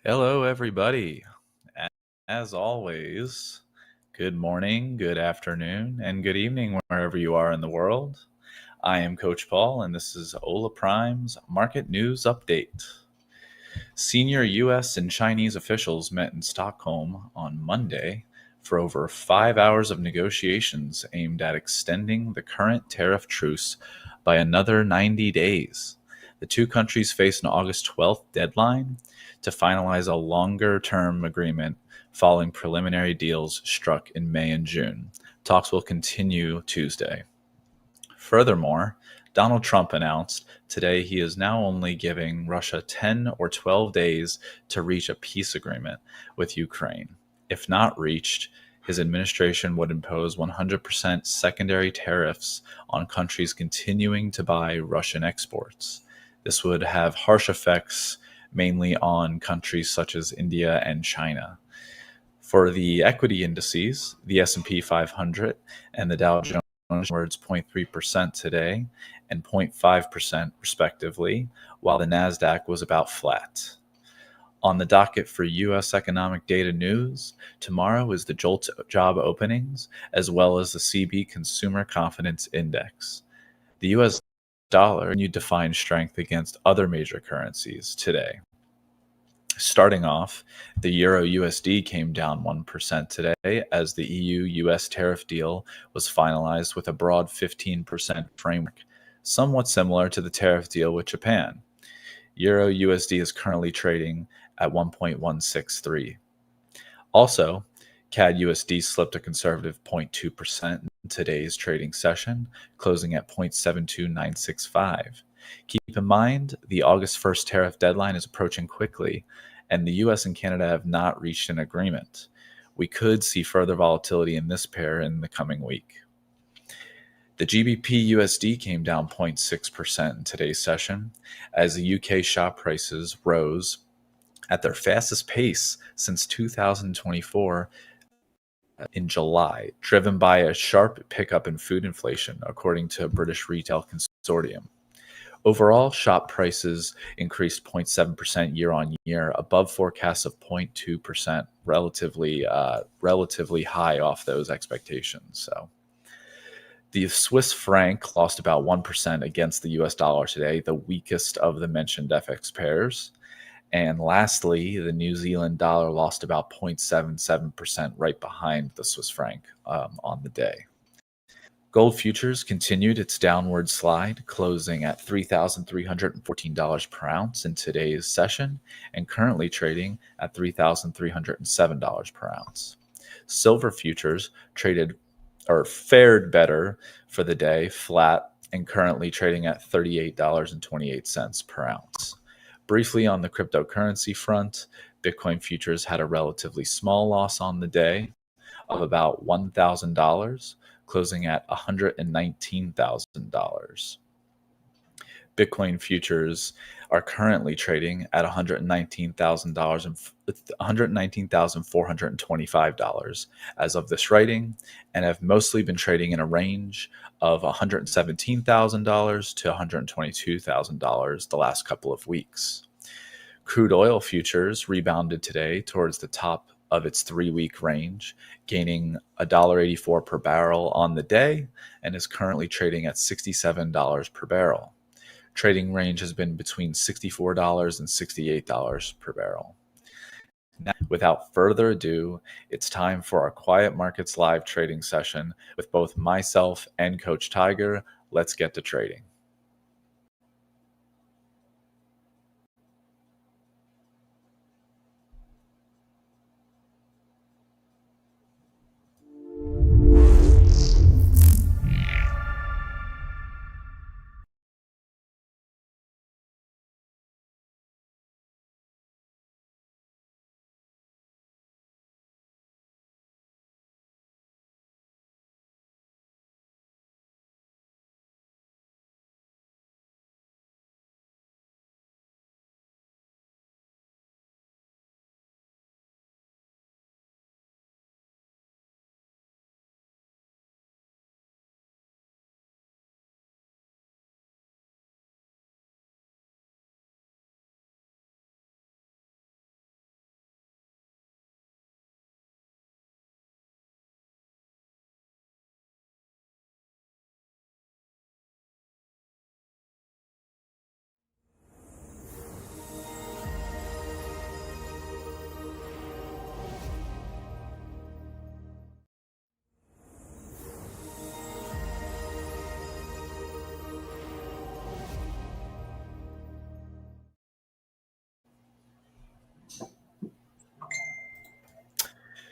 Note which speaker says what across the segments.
Speaker 1: Hello, everybody. A- As always, good morning, good afternoon, and good evening wherever you are in the world. I am Coach Paul, and this is Ola Prime's Market News Update. Senior U.S. and Chinese officials met in Stockholm on Monday for over 5 hours of negotiations aimed at extending the current tariff truce by another 90 days. The two countries face an August 12th deadline to finalize a longer term agreement following preliminary deals struck in May and June. Talks will continue Tuesday. Furthermore, Donald Trump announced today he is now only giving Russia 10 or 12 days to reach a peace agreement with Ukraine. If not reached, his administration would impose 100% secondary tariffs on countries continuing to buy Russian exports. This would have harsh effects mainly on countries such as India and China. For the equity indices, the S&P 500 and the Dow Jones words 0.3% today and 0.5% respectively, while the Nasdaq was about flat. On the docket for U.S. economic data news, tomorrow is the JOLT job openings as well as the CB Consumer Confidence Index. The U.S. dollar continued to find strength against other major currencies today. Starting off, the Euro USD came down 1% today as the EU US tariff deal was finalized with a broad 15% framework, somewhat similar to the tariff deal with Japan. Euro USD is currently trading at 1.163. Also, CAD USD slipped a conservative 0.2% in today's trading session, closing at 0.72965. Keep in mind, the August 1st tariff deadline is approaching quickly, and the US and Canada have not reached an agreement. We could see further volatility in this pair in the coming week. The GBP USD came down 0.6% in today's session as the UK shop prices rose at their fastest pace since 2024 in July, driven by a sharp pickup in food inflation, according to a British Retail Consortium. Overall, shop prices increased 0.7% year on year, above forecasts of 0.2%, relatively high off those expectations. So, the Swiss franc lost about 1% against the US dollar today, the weakest of the mentioned FX pairs. And lastly, the New Zealand dollar lost about 0.77%, right behind the Swiss franc on the day. Gold futures continued its downward slide, closing at $3,314 per ounce in today's session and currently trading at $3,307 per ounce. Silver futures fared better for the day, flat and currently trading at $38.28 per ounce. Briefly on the cryptocurrency front, Bitcoin futures had a relatively small loss on the day of about $1,000, closing at $119,000. Bitcoin futures are currently trading at $119,425 as of this writing, and have mostly been trading in a range of $117,000 to $122,000 the last couple of weeks. Crude oil futures rebounded today towards the top of its 3-week range, gaining $1.84 per barrel on the day and is currently trading at $67 per barrel. Trading range has been between $64 and $68 per barrel. Now, without further ado, it's time for our Quiet Markets live trading session with both myself and Coach Tiger. Let's get to trading.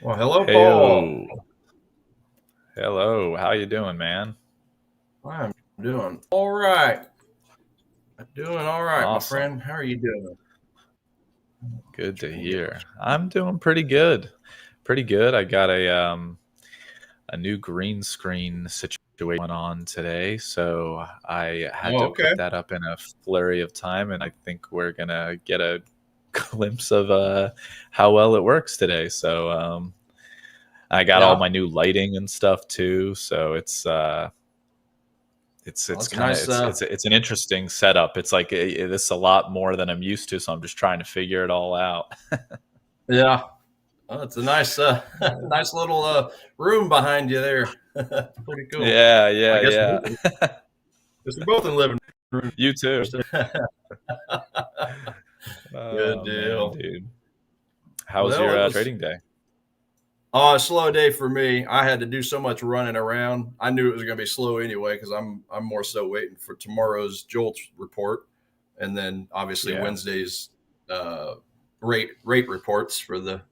Speaker 2: Well, hello, Paul.
Speaker 1: Heyo. Hello. How you doing, man?
Speaker 2: I'm doing all right. Doing all right, my
Speaker 1: Awesome.
Speaker 2: friend. How are you doing?
Speaker 1: Good
Speaker 2: What you
Speaker 1: to
Speaker 2: been getting?
Speaker 1: hear. I'm doing pretty good. Pretty good. I got a new green screen situation going on today, so I had
Speaker 2: Oh,
Speaker 1: to
Speaker 2: okay.
Speaker 1: put that up in a flurry of time, and I think we're gonna get a glimpse of how well it works today. So I got all
Speaker 2: Yeah.
Speaker 1: my new lighting and stuff too, so
Speaker 2: Well,
Speaker 1: it's
Speaker 2: that's a
Speaker 1: kind of
Speaker 2: nice.
Speaker 1: it's an interesting setup. It's like this is a lot more than I'm used to, so I'm just trying to figure it all out.
Speaker 2: Yeah. Well, it's a nice, nice little room behind you there. Pretty cool.
Speaker 1: Yeah,
Speaker 2: I
Speaker 1: yeah,
Speaker 2: guess
Speaker 1: yeah.
Speaker 2: we're both in living rooms.
Speaker 1: You too.
Speaker 2: Good
Speaker 1: Oh man,
Speaker 2: deal.
Speaker 1: dude. How was
Speaker 2: Well,
Speaker 1: your
Speaker 2: it was
Speaker 1: trading day?
Speaker 2: a slow day for me. I had to do so much running around. I knew it was going to be slow anyway because I'm more so waiting for tomorrow's JOLTS report, and then obviously
Speaker 1: Yeah.
Speaker 2: Wednesday's uh, rate reports for the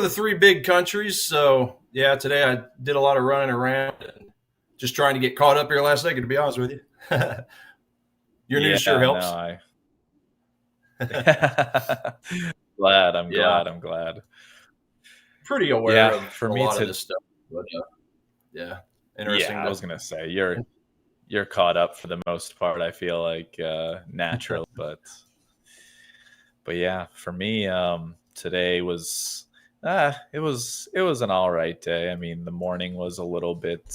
Speaker 2: three big countries. So yeah, today I did a lot of running around and just trying to get caught up here last second. To be honest with you, your news sure
Speaker 1: Yeah, no,
Speaker 2: helps.
Speaker 1: I glad. I'm
Speaker 2: Yeah,
Speaker 1: glad. I'm glad.
Speaker 2: pretty aware
Speaker 1: Yeah,
Speaker 2: of
Speaker 1: for
Speaker 2: a
Speaker 1: me
Speaker 2: lot of
Speaker 1: to
Speaker 2: this stuff, but yeah,
Speaker 1: yeah,
Speaker 2: interesting
Speaker 1: I
Speaker 2: to.
Speaker 1: was gonna say you're caught up for the most part. I feel like naturally, but yeah, for me, today was it was an all right day. I mean, the morning was a little bit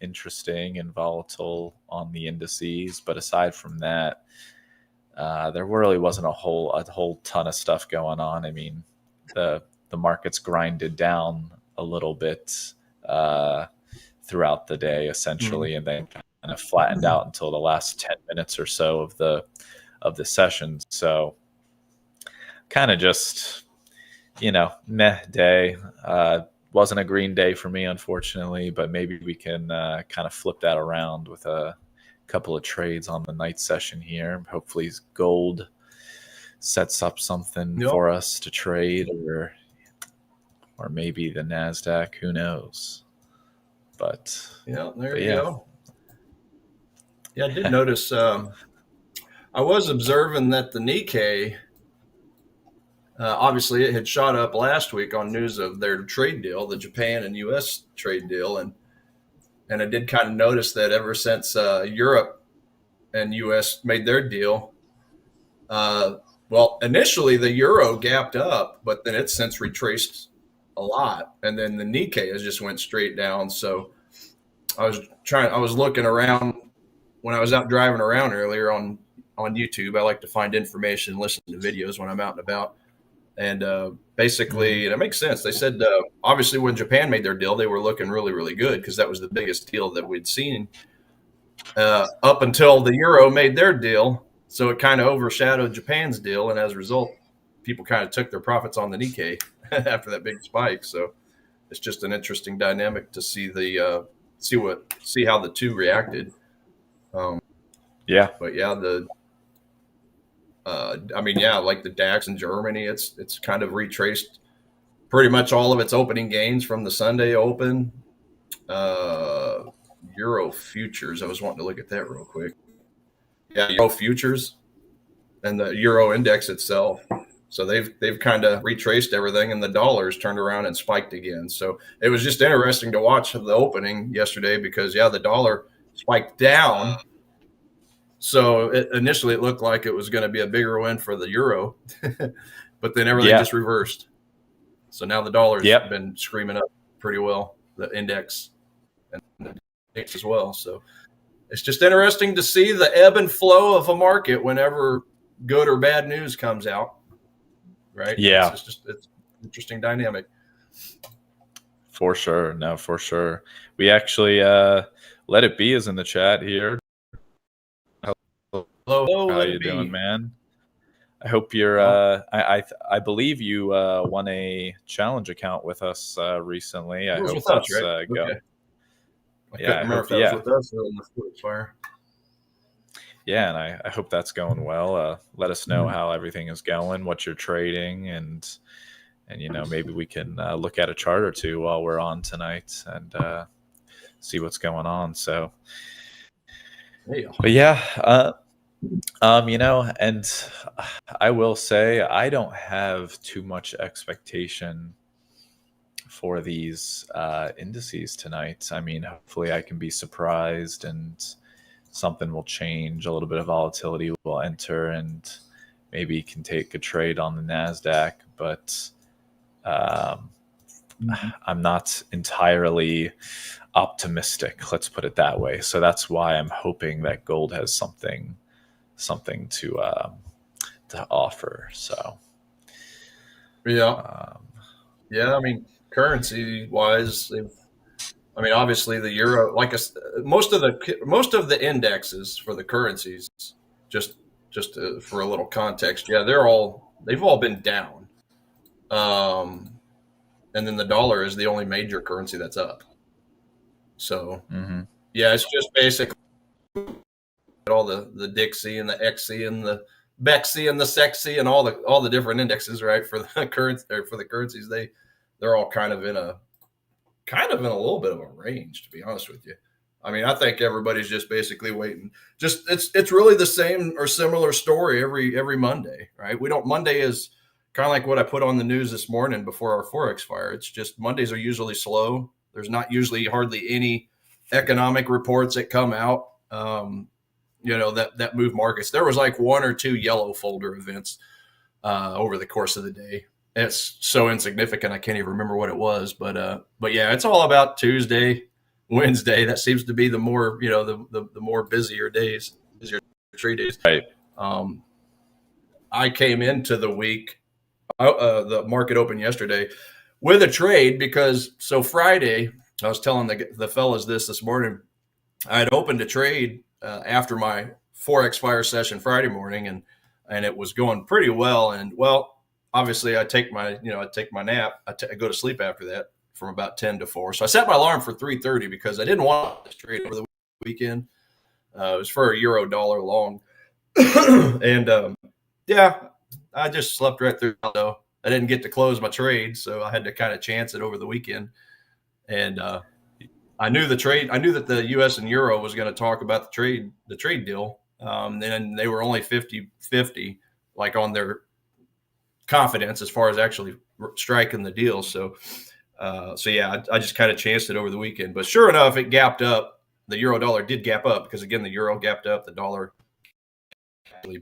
Speaker 1: interesting and volatile on the indices, but aside from that, there really wasn't a whole ton of stuff going on. I mean, the markets grinded down a little bit uh, throughout the day, essentially, and then kind of flattened out until the last 10 minutes or so of the session. So kind of just meh day. Wasn't a green day for me, unfortunately, but maybe we can kind of flip that around with a couple of trades on the night session here. Hopefully, gold sets up something
Speaker 2: Yep.
Speaker 1: for us to trade, or maybe the Nasdaq. Who knows? But
Speaker 2: Yeah, there
Speaker 1: but
Speaker 2: you
Speaker 1: yeah,
Speaker 2: go. Yeah, I did notice. I was observing that the Nikkei, obviously, it had shot up last week on news of their trade deal, the Japan and U.S. trade deal, and I did kind of notice that ever since Europe and U.S. made their deal, well, initially the euro gapped up, but then it's since retraced a lot, and then the Nikkei has just went straight down. So I was looking around when I was out driving around earlier on YouTube. I like to find information, listen to videos when I'm out and about. And
Speaker 1: mm,
Speaker 2: basically, and it makes sense. They said obviously when Japan made their deal, they were looking really, really good because that was the biggest deal that we'd seen up until the euro made their deal. So it kind of overshadowed Japan's deal, and as a result, people kind of took their profits on the Nikkei after that big spike. So it's just an interesting dynamic to see the see how the two reacted. Um,
Speaker 1: yeah,
Speaker 2: but yeah, the I mean, yeah, like the DAX in Germany, it's kind of retraced pretty much all of its opening gains from the Sunday Open. Uh, Euro futures. I was wanting to look at that real quick. Yeah, Euro futures and the Euro index itself. So they've kind of retraced everything, and the dollars turned around and spiked again. So it was just interesting to watch the opening yesterday because yeah, the dollar spiked down. So initially it looked like it was going to be a bigger win for the euro, but then everything
Speaker 1: yeah,
Speaker 2: just reversed. So now the dollar's
Speaker 1: yep,
Speaker 2: been screaming up pretty well, the index and the index as well. So it's just interesting to see the ebb and flow of a market whenever good or bad news comes out, right?
Speaker 1: yeah,
Speaker 2: It's an interesting dynamic.
Speaker 1: for sure. No, for sure. We actually let it be is in the chat here.
Speaker 2: Hello, hello,
Speaker 1: How
Speaker 2: let
Speaker 1: you
Speaker 2: it
Speaker 1: doing,
Speaker 2: be.
Speaker 1: man? I hope you're.
Speaker 2: Well,
Speaker 1: I believe you won a challenge account with us recently.
Speaker 2: it
Speaker 1: I
Speaker 2: was
Speaker 1: hope
Speaker 2: with us,
Speaker 1: that's
Speaker 2: right?
Speaker 1: go.
Speaker 2: Okay. I
Speaker 1: Yeah,
Speaker 2: couldn't
Speaker 1: I
Speaker 2: remember
Speaker 1: hope.
Speaker 2: if that was
Speaker 1: Yeah,
Speaker 2: with us or in the Forest Fire.
Speaker 1: yeah, and I hope that's going well. Let us know
Speaker 2: Mhm.
Speaker 1: how everything is going, what you're trading, and maybe we can look at a chart or two while we're on tonight and see what's going on. So,
Speaker 2: Yeah.
Speaker 1: but yeah, and I will say I don't have too much expectation for these indices tonight. I mean, hopefully I can be surprised and something will change. A little bit of volatility will enter, and maybe can take a trade on the Nasdaq. But I'm not entirely optimistic. Let's put it that way. So that's why I'm hoping that gold has something to offer. So
Speaker 2: Yeah. Yeah. I mean, currency wise, I mean, obviously the euro, most of the indexes for the currencies, just for a little context, yeah, they've all been down. And then the dollar is the only major currency that's up. So yeah, it's just basically all the Dixie and the XC and the Bexy and the Sexy and all the different indexes, right? For the currencies, they're all kind of in a little bit of a range, to be honest with you. I mean, I think everybody's just basically waiting. Just it's really the same or similar story every Monday, right? Monday is kind of like what I put on the news this morning before our Forex fire. It's just Mondays are usually slow. There's not usually hardly any economic reports that come out. That move markets. There was like one or two yellow folder events over the course of the day. It's so insignificant I can't even remember what it was. But yeah, it's all about Tuesday, Wednesday. That seems to be the more the more busier trade days.
Speaker 1: right.
Speaker 2: I came into the week, the market opened yesterday with a trade because Friday I was telling the fellas this morning. I had opened a trade after my Forex fire session Friday morning, and it was going pretty well. And well, obviously, I take my nap. I go to sleep after that from about 10 to 4. So I set my alarm for 3:30 because I didn't want this trade over the weekend. It was for a euro dollar long, and yeah, I just slept right through. So I didn't get to close my trade, so I had to kind of chance it over the weekend. And I knew that the U.S. and Euro was going to talk about the trade deal. And they were only 50-50, like on their confidence as far as actually striking the deal. So yeah, I just kind of chanced it over the weekend. But sure enough, it gapped up. The euro dollar did gap up because again, the euro gapped up, the dollar,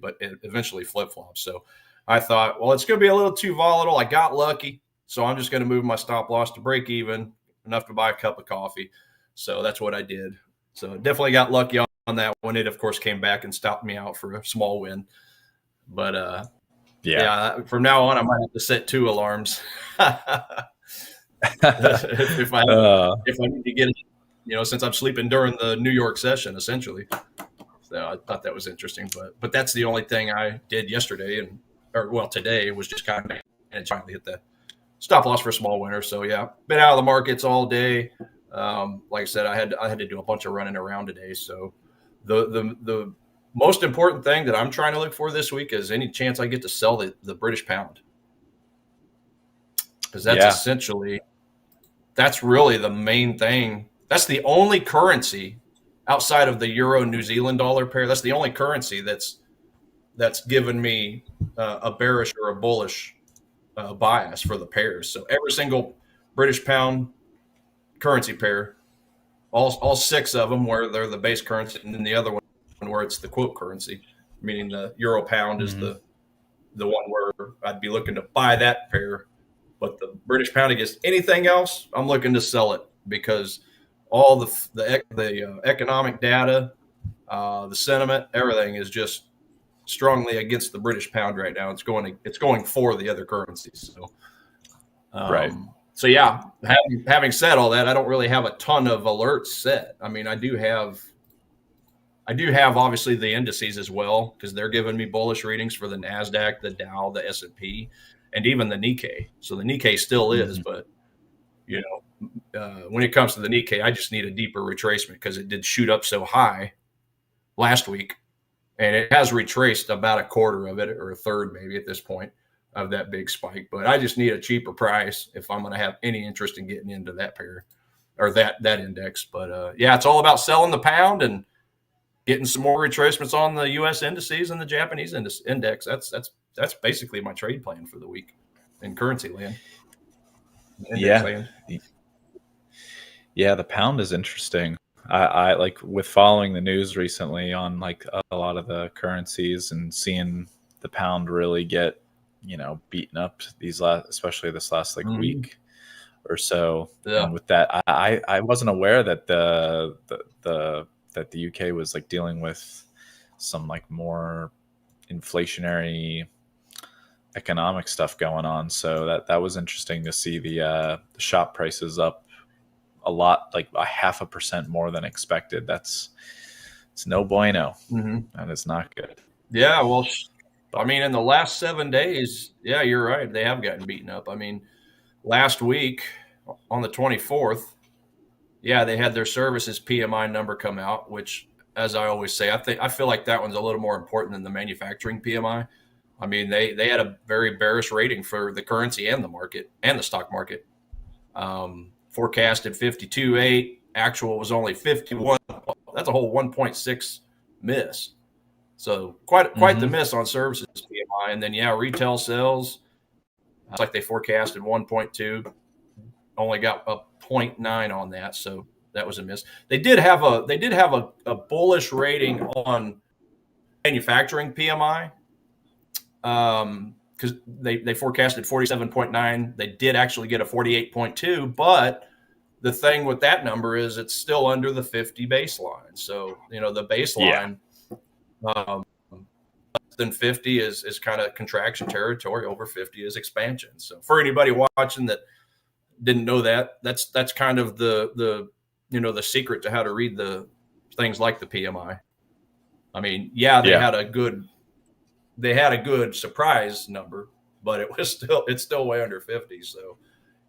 Speaker 2: but it eventually flip flopped. So I thought, well, it's going to be a little too volatile. I got lucky, so I'm just going to move my stop loss to break even, enough to buy a cup of coffee. So that's what I did. So definitely got lucky on that one. It of course came back and stopped me out for a small win. But yeah, from now on I might have to set 2 alarms. if I need to get it, since I'm sleeping during the New York session, essentially. So I thought that was interesting, but that's the only thing I did yesterday, today was just kind of and finally hit the stop loss for a small winner. So yeah, been out of the markets all day. Like I said, I had to do a bunch of running around today. So the most important thing that I'm trying to look for this week is any chance I get to sell the British pound, because that's really the main thing. That's the only currency outside of the euro New Zealand dollar pair. That's the only currency that's given me a bearish or a bullish bias for the pairs. So every single British pound currency pair, all 6 of them where they're the base currency, and then the other one where it's the quote currency, meaning the euro pound is the one where I'd be looking to buy that pair. But the British pound against anything else, I'm looking to sell it, because all the economic data, the sentiment, everything is just strongly against the British pound right now. It's going for the other currencies. So,
Speaker 1: Right.
Speaker 2: So yeah, having said all that, I don't really have a ton of alerts set. I mean, I do have obviously the indices as well, because they're giving me bullish readings for the Nasdaq, the Dow, the S&P, and even the Nikkei. So the Nikkei still is, but when it comes to the Nikkei, I just need a deeper retracement because it did shoot up so high last week, and it has retraced about a quarter of it, or a third maybe at this point. of that big spike. But I just need a cheaper price if I'm going to have any interest in getting into that pair or that index. But yeah, it's all about selling the pound and getting some more retracements on the U.S. indices and the Japanese index. That's basically my trade plan for the week in currency land, index
Speaker 1: Yeah.
Speaker 2: land.
Speaker 1: Yeah, the pound is interesting. I like with following the news recently on like a lot of the currencies and seeing the pound really get, beaten up these last, especially this last like
Speaker 2: Mm-hmm.
Speaker 1: week or so.
Speaker 2: Yeah.
Speaker 1: And with that, I wasn't aware that the UK was like dealing with some like more inflationary economic stuff going on. So that was interesting to see the shop prices up a lot, like a 0.5% more than expected. It's no bueno.
Speaker 2: Mm-hmm.
Speaker 1: That is not good.
Speaker 2: Yeah. Well, I
Speaker 1: But
Speaker 2: mean, in the last 7 days, yeah, you're right. They have gotten beaten up. I mean, last week on the 24th, yeah, they had their services PMI number come out, which, as I always say, I feel like that one's a little more important than the manufacturing PMI. I mean, they had a very bearish rating for the currency and the market and the stock market. Forecasted 52.8, actual was only 51. That's a whole 1.6 miss. So quite the
Speaker 1: mm-hmm.
Speaker 2: miss on services PMI. And then yeah, retail sales, it's like they forecasted 1.2, only got a zero point 0.9 on that. So that was a miss. They did have a bullish rating on manufacturing PMI. Because they forecasted 47.9. They did actually get a 48.2, but the thing with that number is it's still under the 50 baseline. So, the
Speaker 1: Yeah.
Speaker 2: baseline less than 50 is kind of contraction territory. Over 50 is expansion. So for anybody watching that didn't know that, that's kind of the secret to how to read the things like the PMI. I mean, yeah,
Speaker 1: Yeah.
Speaker 2: they had a good surprise number, but it's still way under 50. So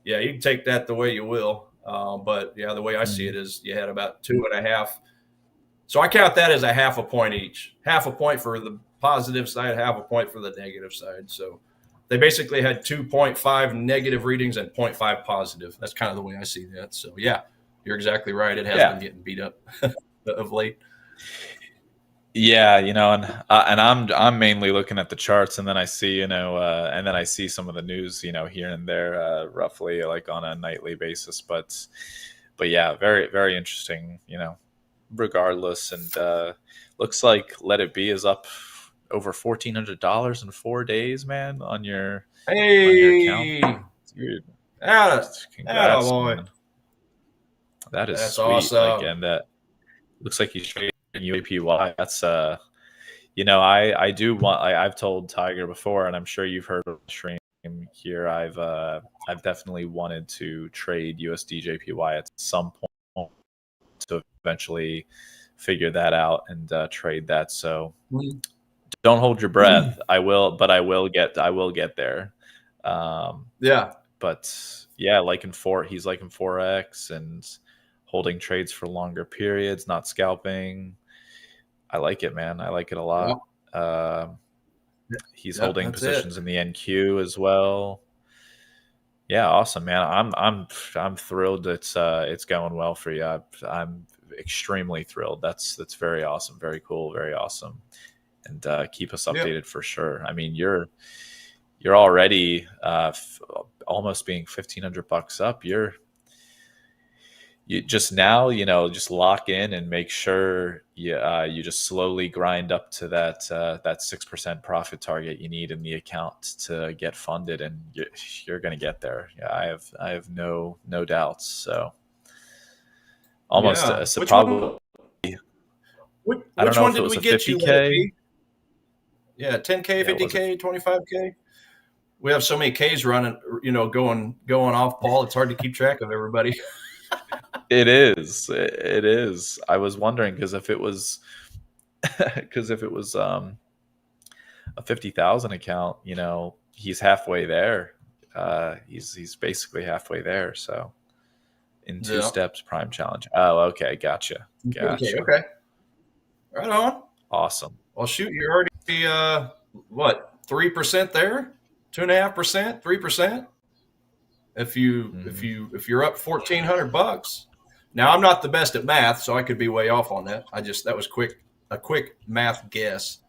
Speaker 2: yeah, you can take that the way you will. But yeah, the way I see
Speaker 1: Mm-hmm.
Speaker 2: it is you had about 2.5. So I count that as a half a point each, half a point for the positive side, half a point for the negative side. So they basically had 2.5 negative readings and zero point 0.5 positive. That's kind of the way I see that. So yeah, you're exactly right. It has
Speaker 1: Yeah.
Speaker 2: been getting beat up of late.
Speaker 1: Yeah, and I'm mainly looking at the charts, and then I see, and then I see some of the news, here and there, roughly like on a nightly basis. But yeah, very very interesting, regardless. And looks like Let It Be is up over $1,400 in 4 days, man, on your account,
Speaker 2: Hey,
Speaker 1: dude.
Speaker 2: atta
Speaker 1: Congrats,
Speaker 2: boy.
Speaker 1: man. That is
Speaker 2: That's
Speaker 1: sweet. Like,
Speaker 2: awesome.
Speaker 1: and that looks like he's trading UAPY. That's I do want. I've told Tiger before, and I'm sure you've heard of the stream here. I've definitely wanted to trade USDJPY at some point to eventually figure that out and trade that. So don't hold your breath. I will, but I will get there. Um,
Speaker 2: Yeah.
Speaker 1: but yeah, he's liking Forex and holding trades for longer periods, not scalping. I like it, man. I like it a
Speaker 2: Yep.
Speaker 1: lot. Uh, he's
Speaker 2: Yep.
Speaker 1: holding
Speaker 2: That's it.
Speaker 1: positions in the NQ as well. Yeah, awesome, man. I'm thrilled. It's going well for you. I'm extremely thrilled. That's very awesome. Very cool. Very awesome. And keep us
Speaker 2: Yep.
Speaker 1: updated for sure. I mean, you're already almost being $1,500 up. You just now, just lock in and make sure you just slowly grind up to that 6% profit target you need in the account to get funded, and you're going to get there. Yeah, I have no doubts. So almost
Speaker 2: Yeah.
Speaker 1: so probably I don't
Speaker 2: Which
Speaker 1: know
Speaker 2: one
Speaker 1: if it
Speaker 2: did
Speaker 1: was
Speaker 2: we
Speaker 1: a
Speaker 2: get you? Let it
Speaker 1: 50K.
Speaker 2: be. Yeah, 10K,
Speaker 1: Yeah, was it?
Speaker 2: 50K, 25K. We have so many Ks running, going off, Paul. It's hard to keep track of everybody.
Speaker 1: It is. It is. I was wondering because if it was a 50,000 account, he's halfway there. He's basically halfway there. So in two
Speaker 2: Yeah.
Speaker 1: steps, prime challenge. Oh, okay,
Speaker 2: Okay.
Speaker 1: gotcha.
Speaker 2: Okay. Right on.
Speaker 1: Awesome.
Speaker 2: Well, shoot, you're already what 3% there, 2.5%, 3%. If you're up $1,400. Now I'm not the best at math, so I could be way off on that. That was a quick math guess.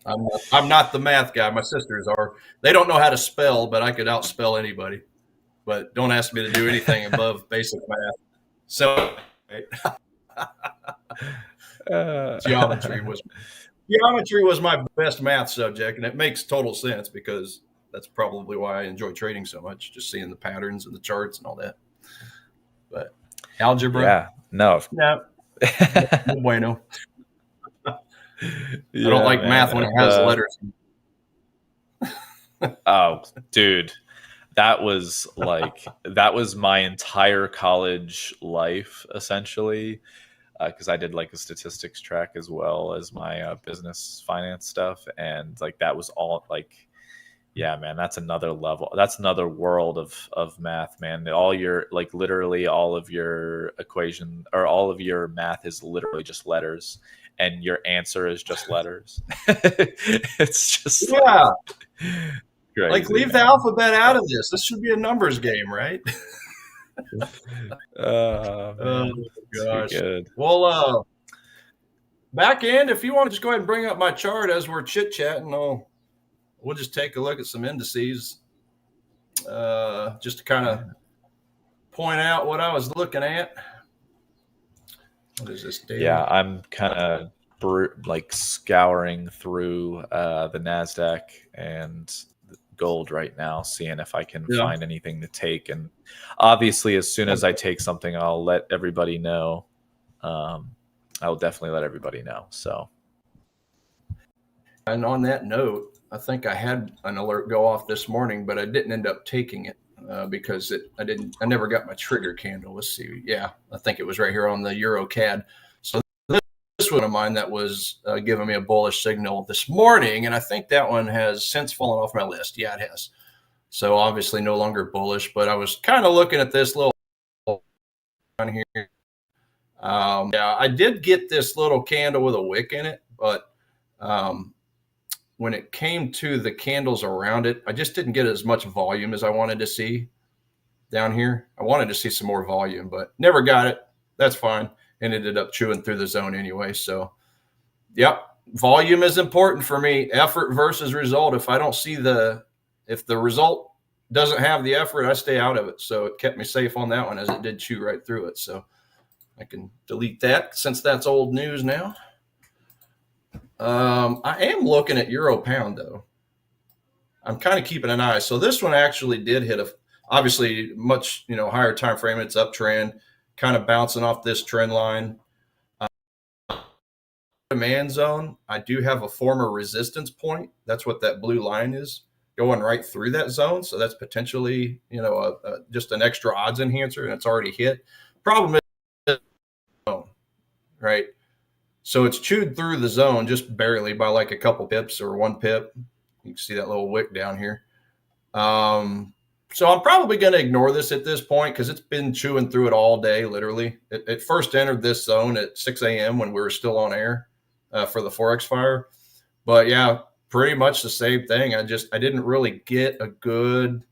Speaker 2: I'm not the math guy. My sisters are. They don't know how to spell, but I could outspell anybody. But don't ask me to do anything above basic math. So geometry was my best math subject, and it makes total sense because that's probably why I enjoy trading so much, just seeing the patterns and the charts and all that. But algebra,
Speaker 1: Yeah, no,
Speaker 2: no bueno. I don't like math when it has letters.
Speaker 1: Oh, dude, that was my entire college life essentially, because I did like a statistics track as well as my business finance stuff, and like that was all like, yeah, man, that's another level. That's another world of math, man. All your like literally all of your equation or all of your math is literally just letters, and your answer is just letters. It's just crazy,
Speaker 2: like leave the alphabet out of this. This should be a numbers game, right?
Speaker 1: Oh
Speaker 2: gosh.
Speaker 1: Good.
Speaker 2: Well, back end, if you want to just go ahead and bring up my chart as we're chit chatting, we'll just take a look at some indices, just to kind of point out what I was looking at. What is this? Daily?
Speaker 1: Yeah, I'm kind of like scouring through the Nasdaq and gold right now, seeing if I can find anything to take. And obviously, as soon as I take something, I'll let everybody know. I'll definitely let everybody know. So,
Speaker 2: and on that note, I think I had an alert go off this morning, but I didn't end up taking it because I never got my trigger candle. Let's see. Yeah, I think it was right here on the Euro CAD. So this one of mine that was giving me a bullish signal this morning, and I think that one has since fallen off my list. Yeah, it has. So obviously no longer bullish, but I was kind of looking at this little on here. Yeah, I did get this little candle with a wick in it, but when it came to the candles around it, I just didn't get as much volume as I wanted to see down here. I wanted to see some more volume, but never got it. That's fine. And ended up chewing through the zone anyway. So, yep, volume is important for me. Effort versus result. If the result doesn't have the effort, I stay out of it. So it kept me safe on that one as it did chew right through it. So I can delete that since that's old news now. I am looking at Euro Pound though. I'm kind of keeping an eye. So this one actually did hit obviously much higher time frame. It's uptrend, kind of bouncing off this trend line. Demand zone. I do have a former resistance point. That's what that blue line is, going right through that zone. So that's potentially just an extra odds enhancer, and it's already hit. Problem is, right? So it's chewed through the zone just barely by like a couple pips or 1 pip. You can see that little wick down here. So I'm probably going to ignore this at this point because it's been chewing through it all day, literally. It first entered this zone at 6 a.m. when we were still on air for the Forex fire. But yeah, pretty much the same thing. I didn't really get a good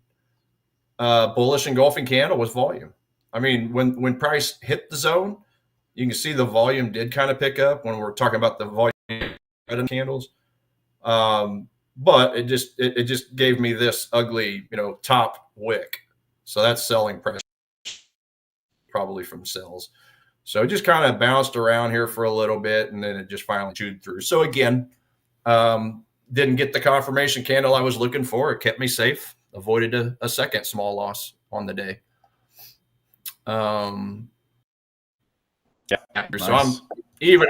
Speaker 2: bullish engulfing candle with volume. I mean, when price hit the zone, you can see the volume did kind of pick up when we're talking about the volume candles. But it just gave me this ugly, top wick. So that's selling pressure probably from sells. So it just kind of bounced around here for a little bit, and then it just finally chewed through. So again, didn't get the confirmation candle I was looking for. It kept me safe. Avoided a second small loss on the day. So nice. Even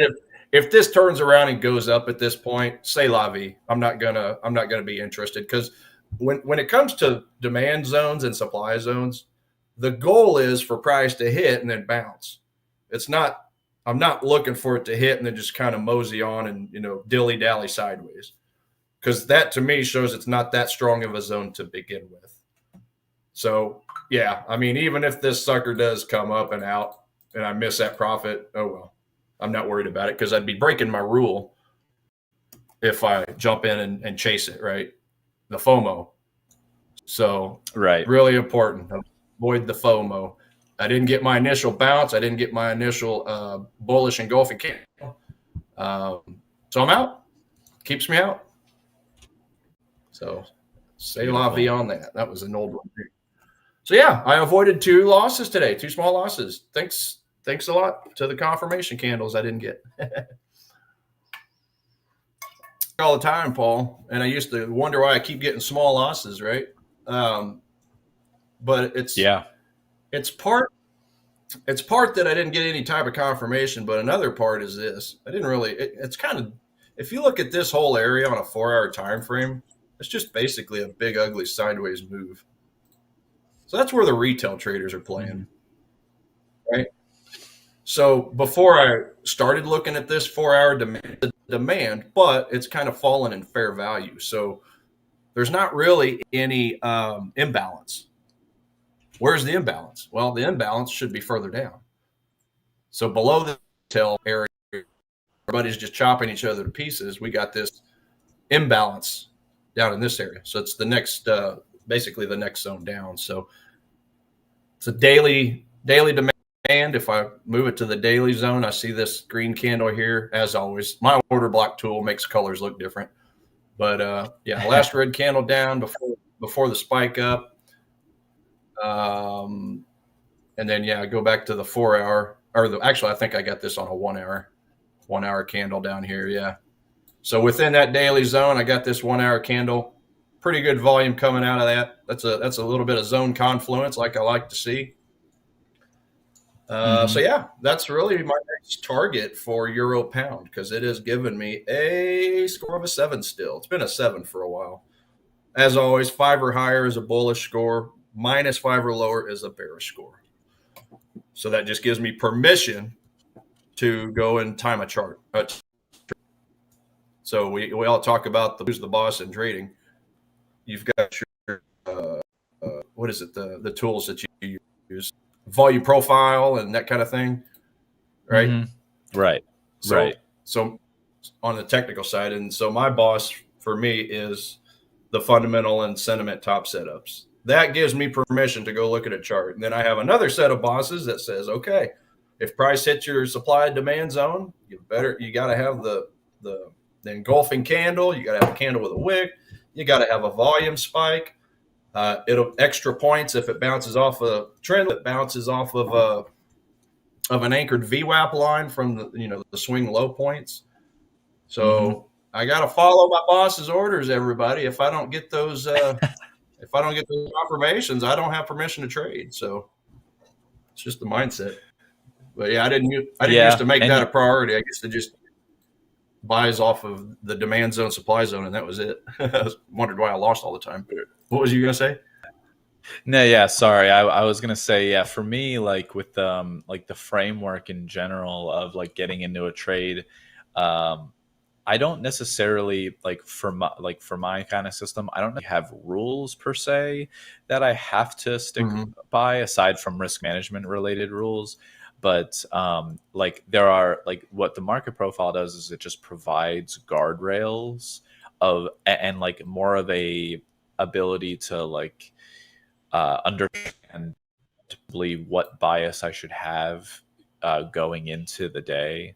Speaker 2: if this turns around and goes up at this point, say la vie. I'm not gonna be interested because when it comes to demand zones and supply zones, the goal is for price to hit and then bounce. I'm not looking for it to hit and then just kind of mosey on and dilly dally sideways, because that to me shows it's not that strong of a zone to begin with. So yeah, I mean, even if this sucker does come up and out and I miss that profit, oh well. I'm not worried about it because I'd be breaking my rule if I jump in and chase it, right? The FOMO. So
Speaker 1: Right.
Speaker 2: really important. Avoid the FOMO. I didn't get my initial bounce. I didn't get my initial bullish engulfing candle. So I'm out. Keeps me out. So say la vie on that. That was an old one. So yeah, I avoided 2 losses today, 2 small losses. Thanks a lot to the confirmation candles I didn't get. All the time, Paul, and I used to wonder why I keep getting small losses, right? But it's part that I didn't get any type of confirmation, but another part is this: I didn't really. It's kind of, if you look at this whole area on a 4-hour time frame, it's just basically a big ugly sideways move. So that's where the retail traders are playing, right? So before I started looking at this 4-hour demand, but it's kind of fallen in fair value. So there's not really any imbalance. Where's the imbalance? Well, the imbalance should be further down. So below the retail area, everybody's just chopping each other to pieces. We got this imbalance down in this area. So it's the next, basically the next zone down. So it's a daily demand. If I move it to the daily zone, I see this green candle here. As always, my order block tool makes colors look different. But yeah, last red candle down before the spike up. And then yeah, go back to the 4-hour, or actually I think I got this on a 1-hour candle down here. Yeah. So within that daily zone, I got this 1-hour candle. Pretty good volume coming out of that. That's a little bit of zone confluence, like I like to see. So yeah, that's really my next target for euro pound, because it has given me a score of a 7 still. It's been a 7 for a while. As always, 5 or higher is a bullish score. -5 or lower is a bearish score. So that just gives me permission to go and time a chart. So we all talk about who's the boss in trading. You've got your what is it? The tools that you use, volume profile and that kind of thing, right?
Speaker 1: Right.
Speaker 2: So on the technical side, and so my boss for me is the fundamental and sentiment top setups. That gives me permission to go look at a chart. And then I have another set of bosses that says, okay, if price hits your supply and demand zone, you got to have the engulfing candle. You got to have a candle with a wick. You got to have a volume spike. It'll extra points if it bounces off a trend that bounces off of an anchored VWAP line from the swing low points. So I got to follow my boss's orders, everybody. If I don't get those confirmations, I don't have permission to trade. So it's just the mindset. But yeah, I didn't used to make that a priority. I guess to just buys off of the demand zone, supply zone, and that was it. I wondered why I lost all the time. What was you gonna say?
Speaker 1: No, yeah, sorry. I was gonna say, yeah, for me, like with like the framework in general of like getting into a trade, I don't necessarily for my kind of system, I don't really have rules per se that I have to stick by aside from risk management related rules. But like there are what the market profile does is it just provides guardrails and like more of a ability to understand what bias I should have going into the day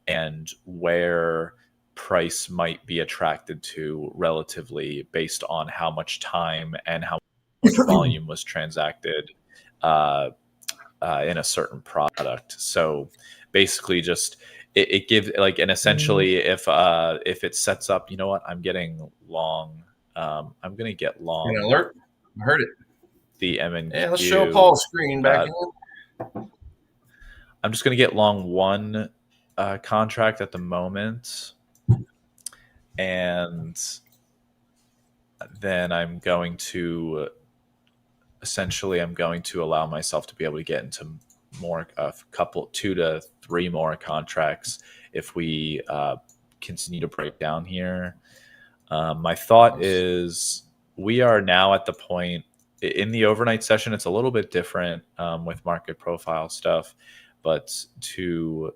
Speaker 1: and where price might be attracted to relatively based on how much time and how much volume was transacted in a certain product. So basically just it gives and essentially if it sets up, you know what, I'm getting long, I'm going to get long.
Speaker 2: An alert. I heard it.
Speaker 1: The M&Q.
Speaker 2: Yeah, let's show Paul's screen back in.
Speaker 1: I'm just going to get long one contract at the moment. And then I'm going to allow myself to be able to get into more, a couple, 2 to 3 more contracts if we continue to break down here. My thought is we are now at the point in the overnight session. It's a little bit different with market profile stuff, but to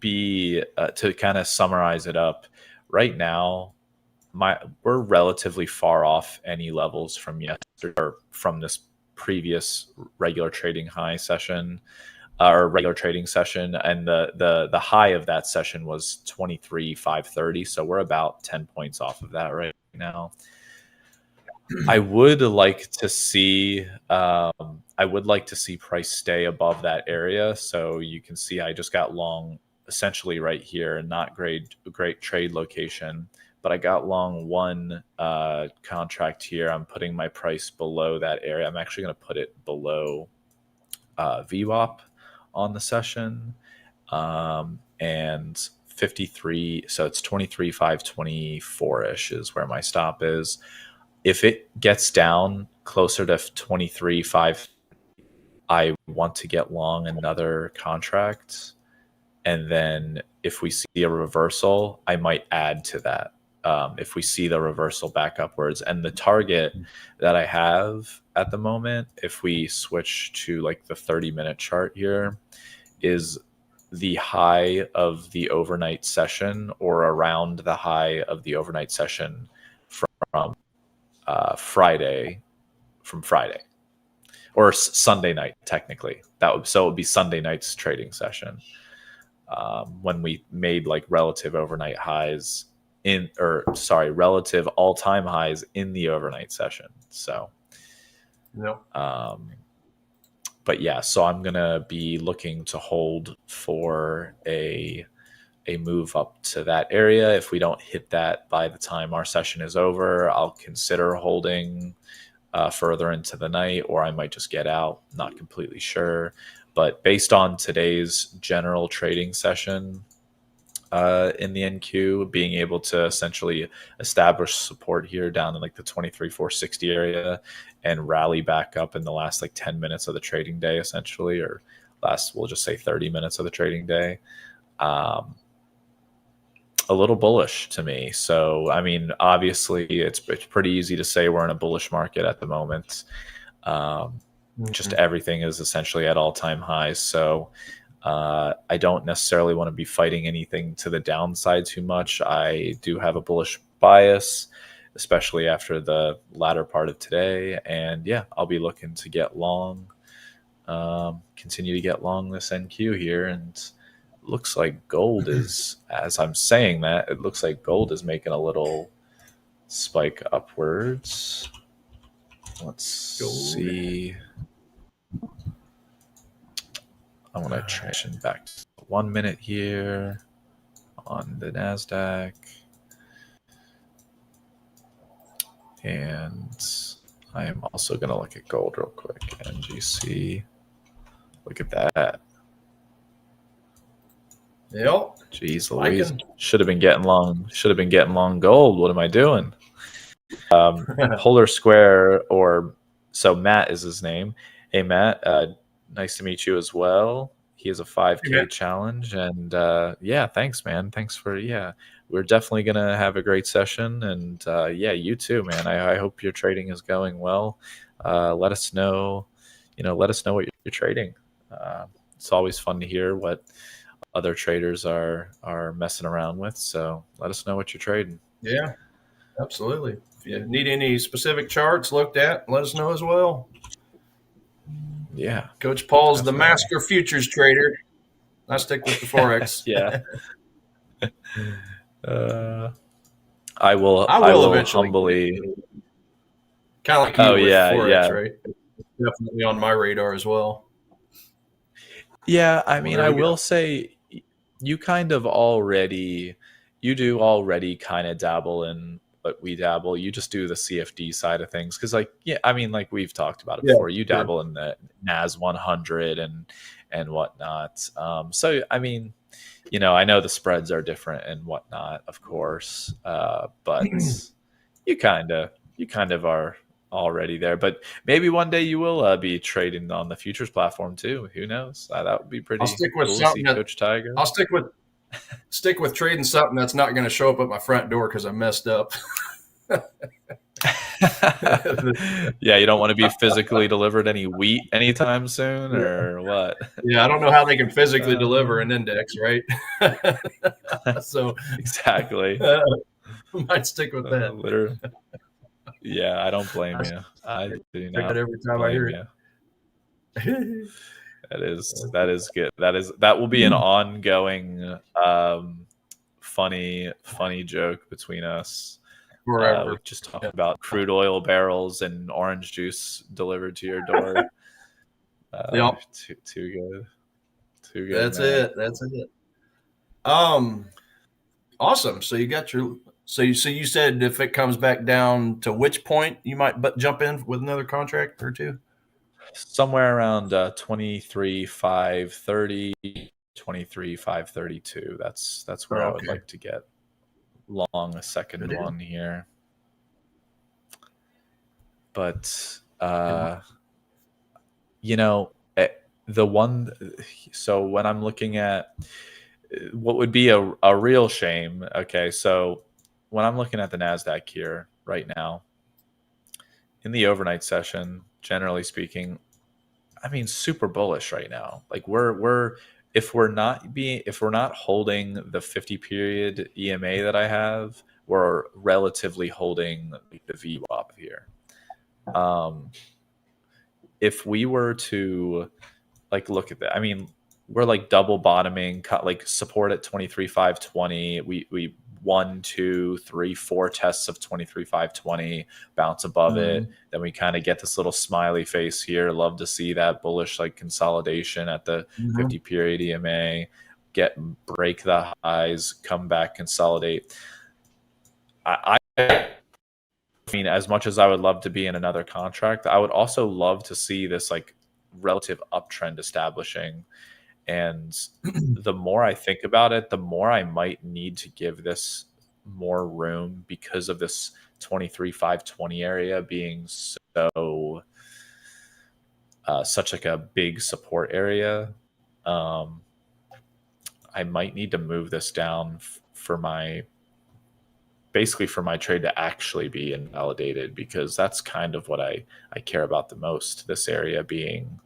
Speaker 1: kind of summarize it up, right now, we're relatively far off any levels from yesterday or from this previous regular trading high session or regular trading session, and the high of that session was 23,530. So we're about 10 points off of that right now. I would like to see price stay above that area. So you can see I just got long essentially right here, not great trade location, but I got long one contract here. I'm putting my price below that area. I'm actually going to put it below VWAP on the session, and 53. So it's 23,524 ish is where my stop is. If it gets down closer to 23.5, I want to get long another contract. And then if we see a reversal, I might add to that. If we see the reversal back upwards, and the target that I have at the moment, if we switch to like the 30-minute chart here, is the high of the overnight session or around the high of the overnight session from Friday, or Sunday night. Technically, it would be Sunday night's trading session, when we made like relative overnight highs relative all-time highs in the overnight session. So,
Speaker 2: Yep.
Speaker 1: But yeah, so I'm gonna be looking to hold for a move up to that area. If we don't hit that by the time our session is over, I'll consider holding further into the night, or I might just get out. Not completely sure. But based on today's general trading session in the NQ, being able to essentially establish support here down in like the 23,460 area and rally back up in the last like 10 minutes of the trading day, essentially, or we'll just say 30 minutes of the trading day, a little bullish to me. So, I mean, obviously, it's pretty easy to say we're in a bullish market at the moment. Just everything is essentially at all-time highs. So I don't necessarily want to be fighting anything to the downside too much. I do have a bullish bias, especially after the latter part of today. And yeah, I'll be looking to get long, continue to get long this NQ here. And looks like gold is, as I'm saying that, it looks like gold is making a little spike upwards. Let's see. I want to transition back to 1 minute here on the NASDAQ. And I am also going to look at gold real quick. NGC. Look at that.
Speaker 2: Yep.
Speaker 1: Jeez Louise. Should have been getting long gold. What am I doing? Polar Square, so Matt is his name. Hey, Matt, nice to meet you as well. He has a 5K challenge, and yeah, thanks, man. Thanks for, we're definitely going to have a great session, and yeah, you too, man. I hope your trading is going well. Let us know, what you're trading. It's always fun to hear what other traders are messing around with, so let us know what you're trading.
Speaker 2: Yeah, absolutely. If you need any specific charts looked at, let us know as well.
Speaker 1: Yeah.
Speaker 2: Coach Paul's the master futures trader. I stick with the Forex.
Speaker 1: Yeah. I will eventually humbly.
Speaker 2: Kind of like you with Forex, right? It's definitely on my radar as well.
Speaker 1: Yeah, I mean, I will say you do already kind of dabble in what we dabble. You just do the CFD side of things because, like, yeah, I mean, like we've talked about it before. You dabble in the NAS 100 and whatnot. So, I mean, I know the spreads are different and whatnot, of course, but you kind of are already there. But maybe one day you will be trading on the futures platform too. Who knows? That would be pretty.
Speaker 2: I'll stick with
Speaker 1: cool
Speaker 2: something
Speaker 1: to see Coach Tiger.
Speaker 2: I'll stick with trading something that's not going to show up at my front door because I messed up.
Speaker 1: Yeah, you don't want to be physically delivered any wheat anytime soon, or what?
Speaker 2: Yeah, I don't know how they can physically deliver an index, right? So
Speaker 1: exactly.
Speaker 2: Might stick with that.
Speaker 1: Literally. Yeah, I don't blame
Speaker 2: I
Speaker 1: you. I do
Speaker 2: check that
Speaker 1: not
Speaker 2: every time I
Speaker 1: blame
Speaker 2: hear
Speaker 1: you.
Speaker 2: it.
Speaker 1: That is good. That will be an ongoing funny joke between us. We
Speaker 2: Forever.
Speaker 1: just talk about crude oil barrels and orange juice delivered to your door.
Speaker 2: Yep.
Speaker 1: Too good. Too good,
Speaker 2: That's
Speaker 1: man.
Speaker 2: it. That's it. Um, awesome. So you got your. So you said if it comes back down to which point you might jump in with another contract or two.
Speaker 1: Somewhere around 23,530, 23,532. That's
Speaker 2: Oh,
Speaker 1: where I would
Speaker 2: okay.
Speaker 1: like to get long a
Speaker 2: Good
Speaker 1: second
Speaker 2: deal.
Speaker 1: one here. But
Speaker 2: And
Speaker 1: you know, the one. So when I'm looking at what would be a real shame, okay, so when I'm looking at the Nasdaq here right now in the overnight session, generally speaking, I mean, super bullish right now. Like we're if we're not holding the 50 period EMA that I have, we're relatively holding the VWAP here. If we were to like look at that, I mean, we're like double bottoming, cut like support at 23,520. We one, two, three, four tests of 23,520, bounce above it.
Speaker 2: mm,
Speaker 1: Then we kind of get this little smiley face here. Love to see that bullish like consolidation at the
Speaker 2: mhm.
Speaker 1: 50 period EMA. Break the highs, come back, consolidate. I mean, as much as I would love to be in another contract, I would also love to see this like relative uptrend establishing. And the more I think about it, the more I might need to give this more room because of this 23,520 area being so such like a big support area. Um, I might need to move this down for my basically for my trade to actually be invalidated because that's kind of what I care about the most. This area being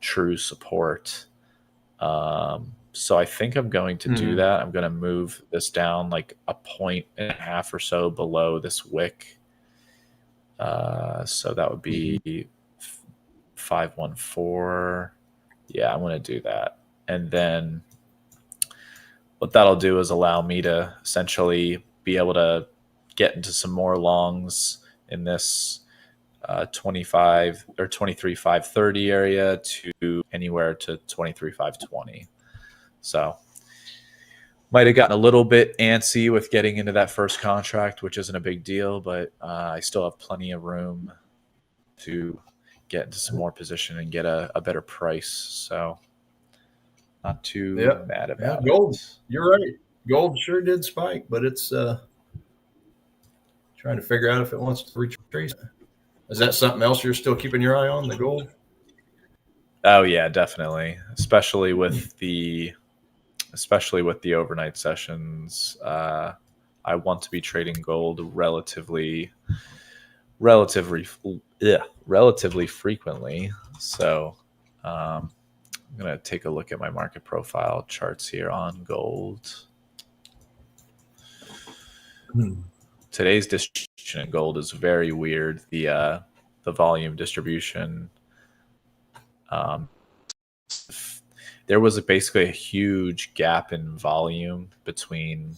Speaker 1: true support. So I think I'm going to do
Speaker 2: Mhm.
Speaker 1: that. I'm going to move this down like a point and a half or so below this wick. So that would
Speaker 2: Mhm.
Speaker 1: be 514. Yeah, I'm going to do that. And then what that'll do is allow me to essentially be able to get into some more longs in this 25 or 23,530 area to anywhere to 23,520. So might have gotten a little bit antsy with getting into that first contract, which isn't a big deal, but I still have plenty of room to get into some more position and get a better price. So not too
Speaker 2: Yep.
Speaker 1: mad
Speaker 2: Yeah.
Speaker 1: about
Speaker 2: Gold.
Speaker 1: it.
Speaker 2: You're right. Gold sure did spike, but it's trying to figure out if it wants to retrace. Is that something else you're still keeping your eye on? The gold.
Speaker 1: Oh yeah, definitely, especially with the overnight sessions. I want to be trading gold relatively, yeah, relatively frequently. So I'm gonna take a look at my market profile charts here on gold.
Speaker 2: Hmm.
Speaker 1: Today's distribution in gold is very weird. The volume distribution. Um, there was basically a huge gap in volume between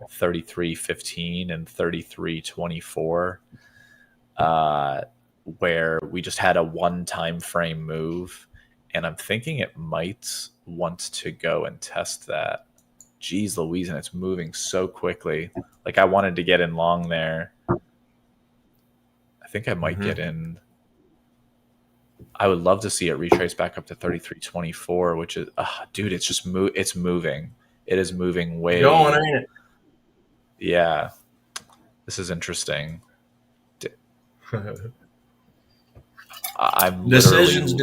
Speaker 1: 33.15 and 33.24, uh, where we just had a one time frame move. And I'm thinking it might want to go and test that. Geez Louise, and it's moving so quickly. Like I wanted to get in long there. I think I might
Speaker 2: Mm-hmm.
Speaker 1: get in. I would love to see it retrace back up to 33.24, which is, dude, it's just it's moving. It is moving
Speaker 2: Going,
Speaker 1: way.
Speaker 2: ain't
Speaker 1: Yeah, this is interesting.
Speaker 2: it?
Speaker 1: I'm literally,
Speaker 2: Decisions.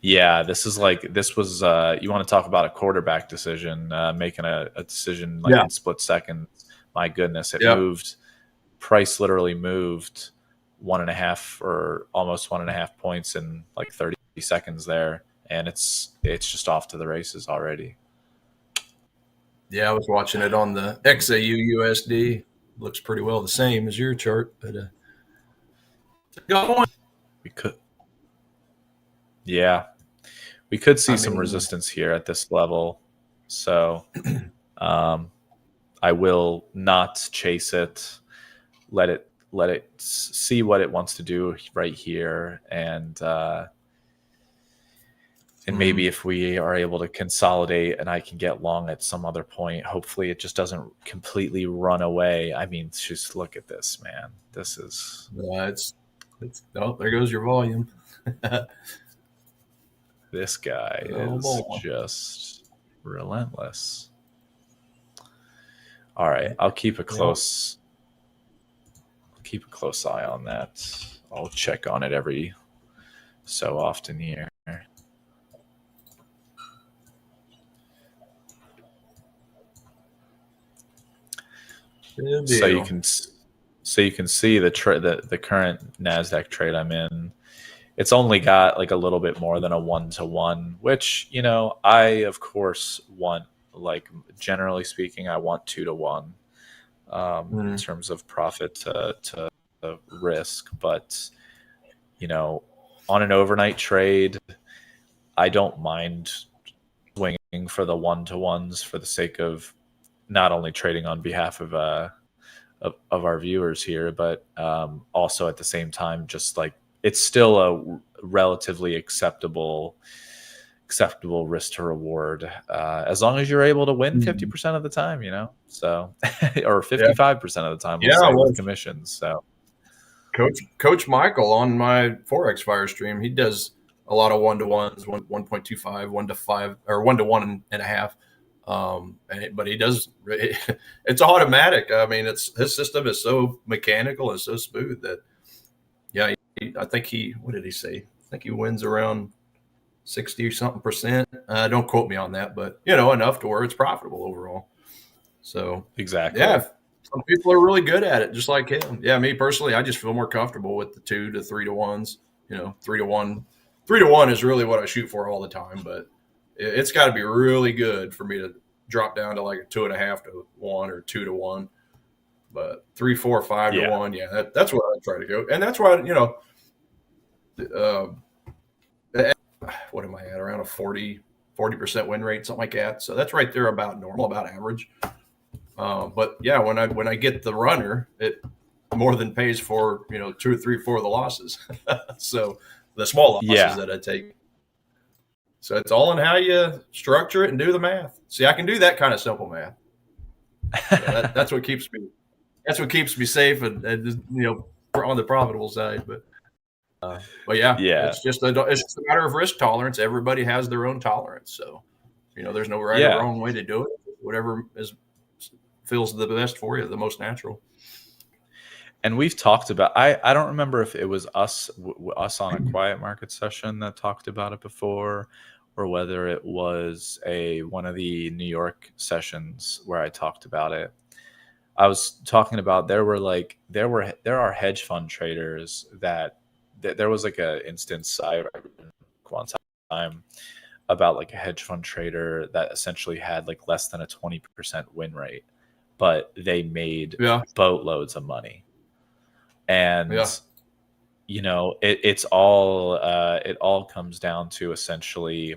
Speaker 1: yeah, this was, you want to talk about a quarterback decision, making a decision like
Speaker 2: Yeah.
Speaker 1: in split seconds. My goodness, it
Speaker 2: Yep.
Speaker 1: moved. Price literally moved 1.5 or almost 1.5 points in like 30 seconds there. And it's just off to the races already.
Speaker 2: Yeah, I was watching it on the XAU USD. Looks pretty well the same as your chart, but going.
Speaker 1: We could, yeah, we could see
Speaker 2: I
Speaker 1: some
Speaker 2: mean,
Speaker 1: resistance here at this level. So um, I will not chase it. Let it see what it wants to do right here, and maybe
Speaker 2: mm,
Speaker 1: if we are able to consolidate and I can get long at some other point, hopefully it just doesn't completely run away. I mean, just look at this, man. This is
Speaker 2: it's oh, there goes your volume.
Speaker 1: this guy
Speaker 2: Oh
Speaker 1: is
Speaker 2: boy.
Speaker 1: just relentless. All right,
Speaker 2: Yeah. Yeah.
Speaker 1: keep a close eye on that. I'll check on it every so often here.
Speaker 2: Good
Speaker 1: So you
Speaker 2: deal.
Speaker 1: can see the current Nasdaq trade I'm in. It's only got like a little bit more than a 1-to-1, which I of course want. Like generally speaking, I want 2-to-1 in
Speaker 2: Mm,
Speaker 1: terms of profit to risk. But on an overnight trade, I don't mind swinging for the 1-to-1s for the sake of not only trading on behalf of our viewers here, but also at the same time, just like it's still a relatively acceptable risk to reward, as long as you're able to win
Speaker 2: mm.
Speaker 1: 50% of the time, so or
Speaker 2: Yeah.
Speaker 1: 55% of the time, we'll
Speaker 2: Yeah.
Speaker 1: say,
Speaker 2: Well,
Speaker 1: with commissions. So
Speaker 2: Coach Michael on my Forex Fire stream, he does a lot of 1-to-1s, 1.25, 1-to-5, or 1-to-1.5. But he does it's automatic. I mean, it's his system is so mechanical and so smooth that yeah, I think what did he say? I think he wins around 60 something percent. Don't quote me on that, but enough to where it's profitable overall. So
Speaker 1: exactly.
Speaker 2: yeah, some people are really good at it, just like him. Yeah, me personally, I just feel more comfortable with the 2 to 3 to 1s. 3 to 1, 3 to 1 is really what I shoot for all the time. But it's got to be really good for me to drop down to like a 2.5 to 1 or 2 to 1. But 3, 4, five to
Speaker 1: Yeah.
Speaker 2: one, yeah, that's what I try to go, and that's why uh, what am I at, around a 40% win rate, something like that. So that's right there about normal, about average. But yeah, when I get the runner, it more than pays for 2, 3, 4 of the losses. So the small losses
Speaker 1: Yeah.
Speaker 2: that I take. So it's all in how you structure it and do the math. See, I can do that kind of simple math. So that's what keeps me. That's what keeps me safe and on the profitable side. But yeah,
Speaker 1: Yeah.
Speaker 2: it's just a matter of risk tolerance. Everybody has their own tolerance. So there's no right or
Speaker 1: Yeah.
Speaker 2: wrong way to do it. Whatever feels the best for you, the most natural.
Speaker 1: And we've talked about, I don't remember if it was us on a quiet market session that talked about it before, or whether it was one of the New York sessions where I talked about it. I was talking about there are hedge fund traders that there was like a instance I read one time about like a hedge fund trader that essentially had like less than a 20% win rate, but they made
Speaker 2: Yeah,
Speaker 1: boatloads of money. And
Speaker 2: yeah.
Speaker 1: it all comes down to essentially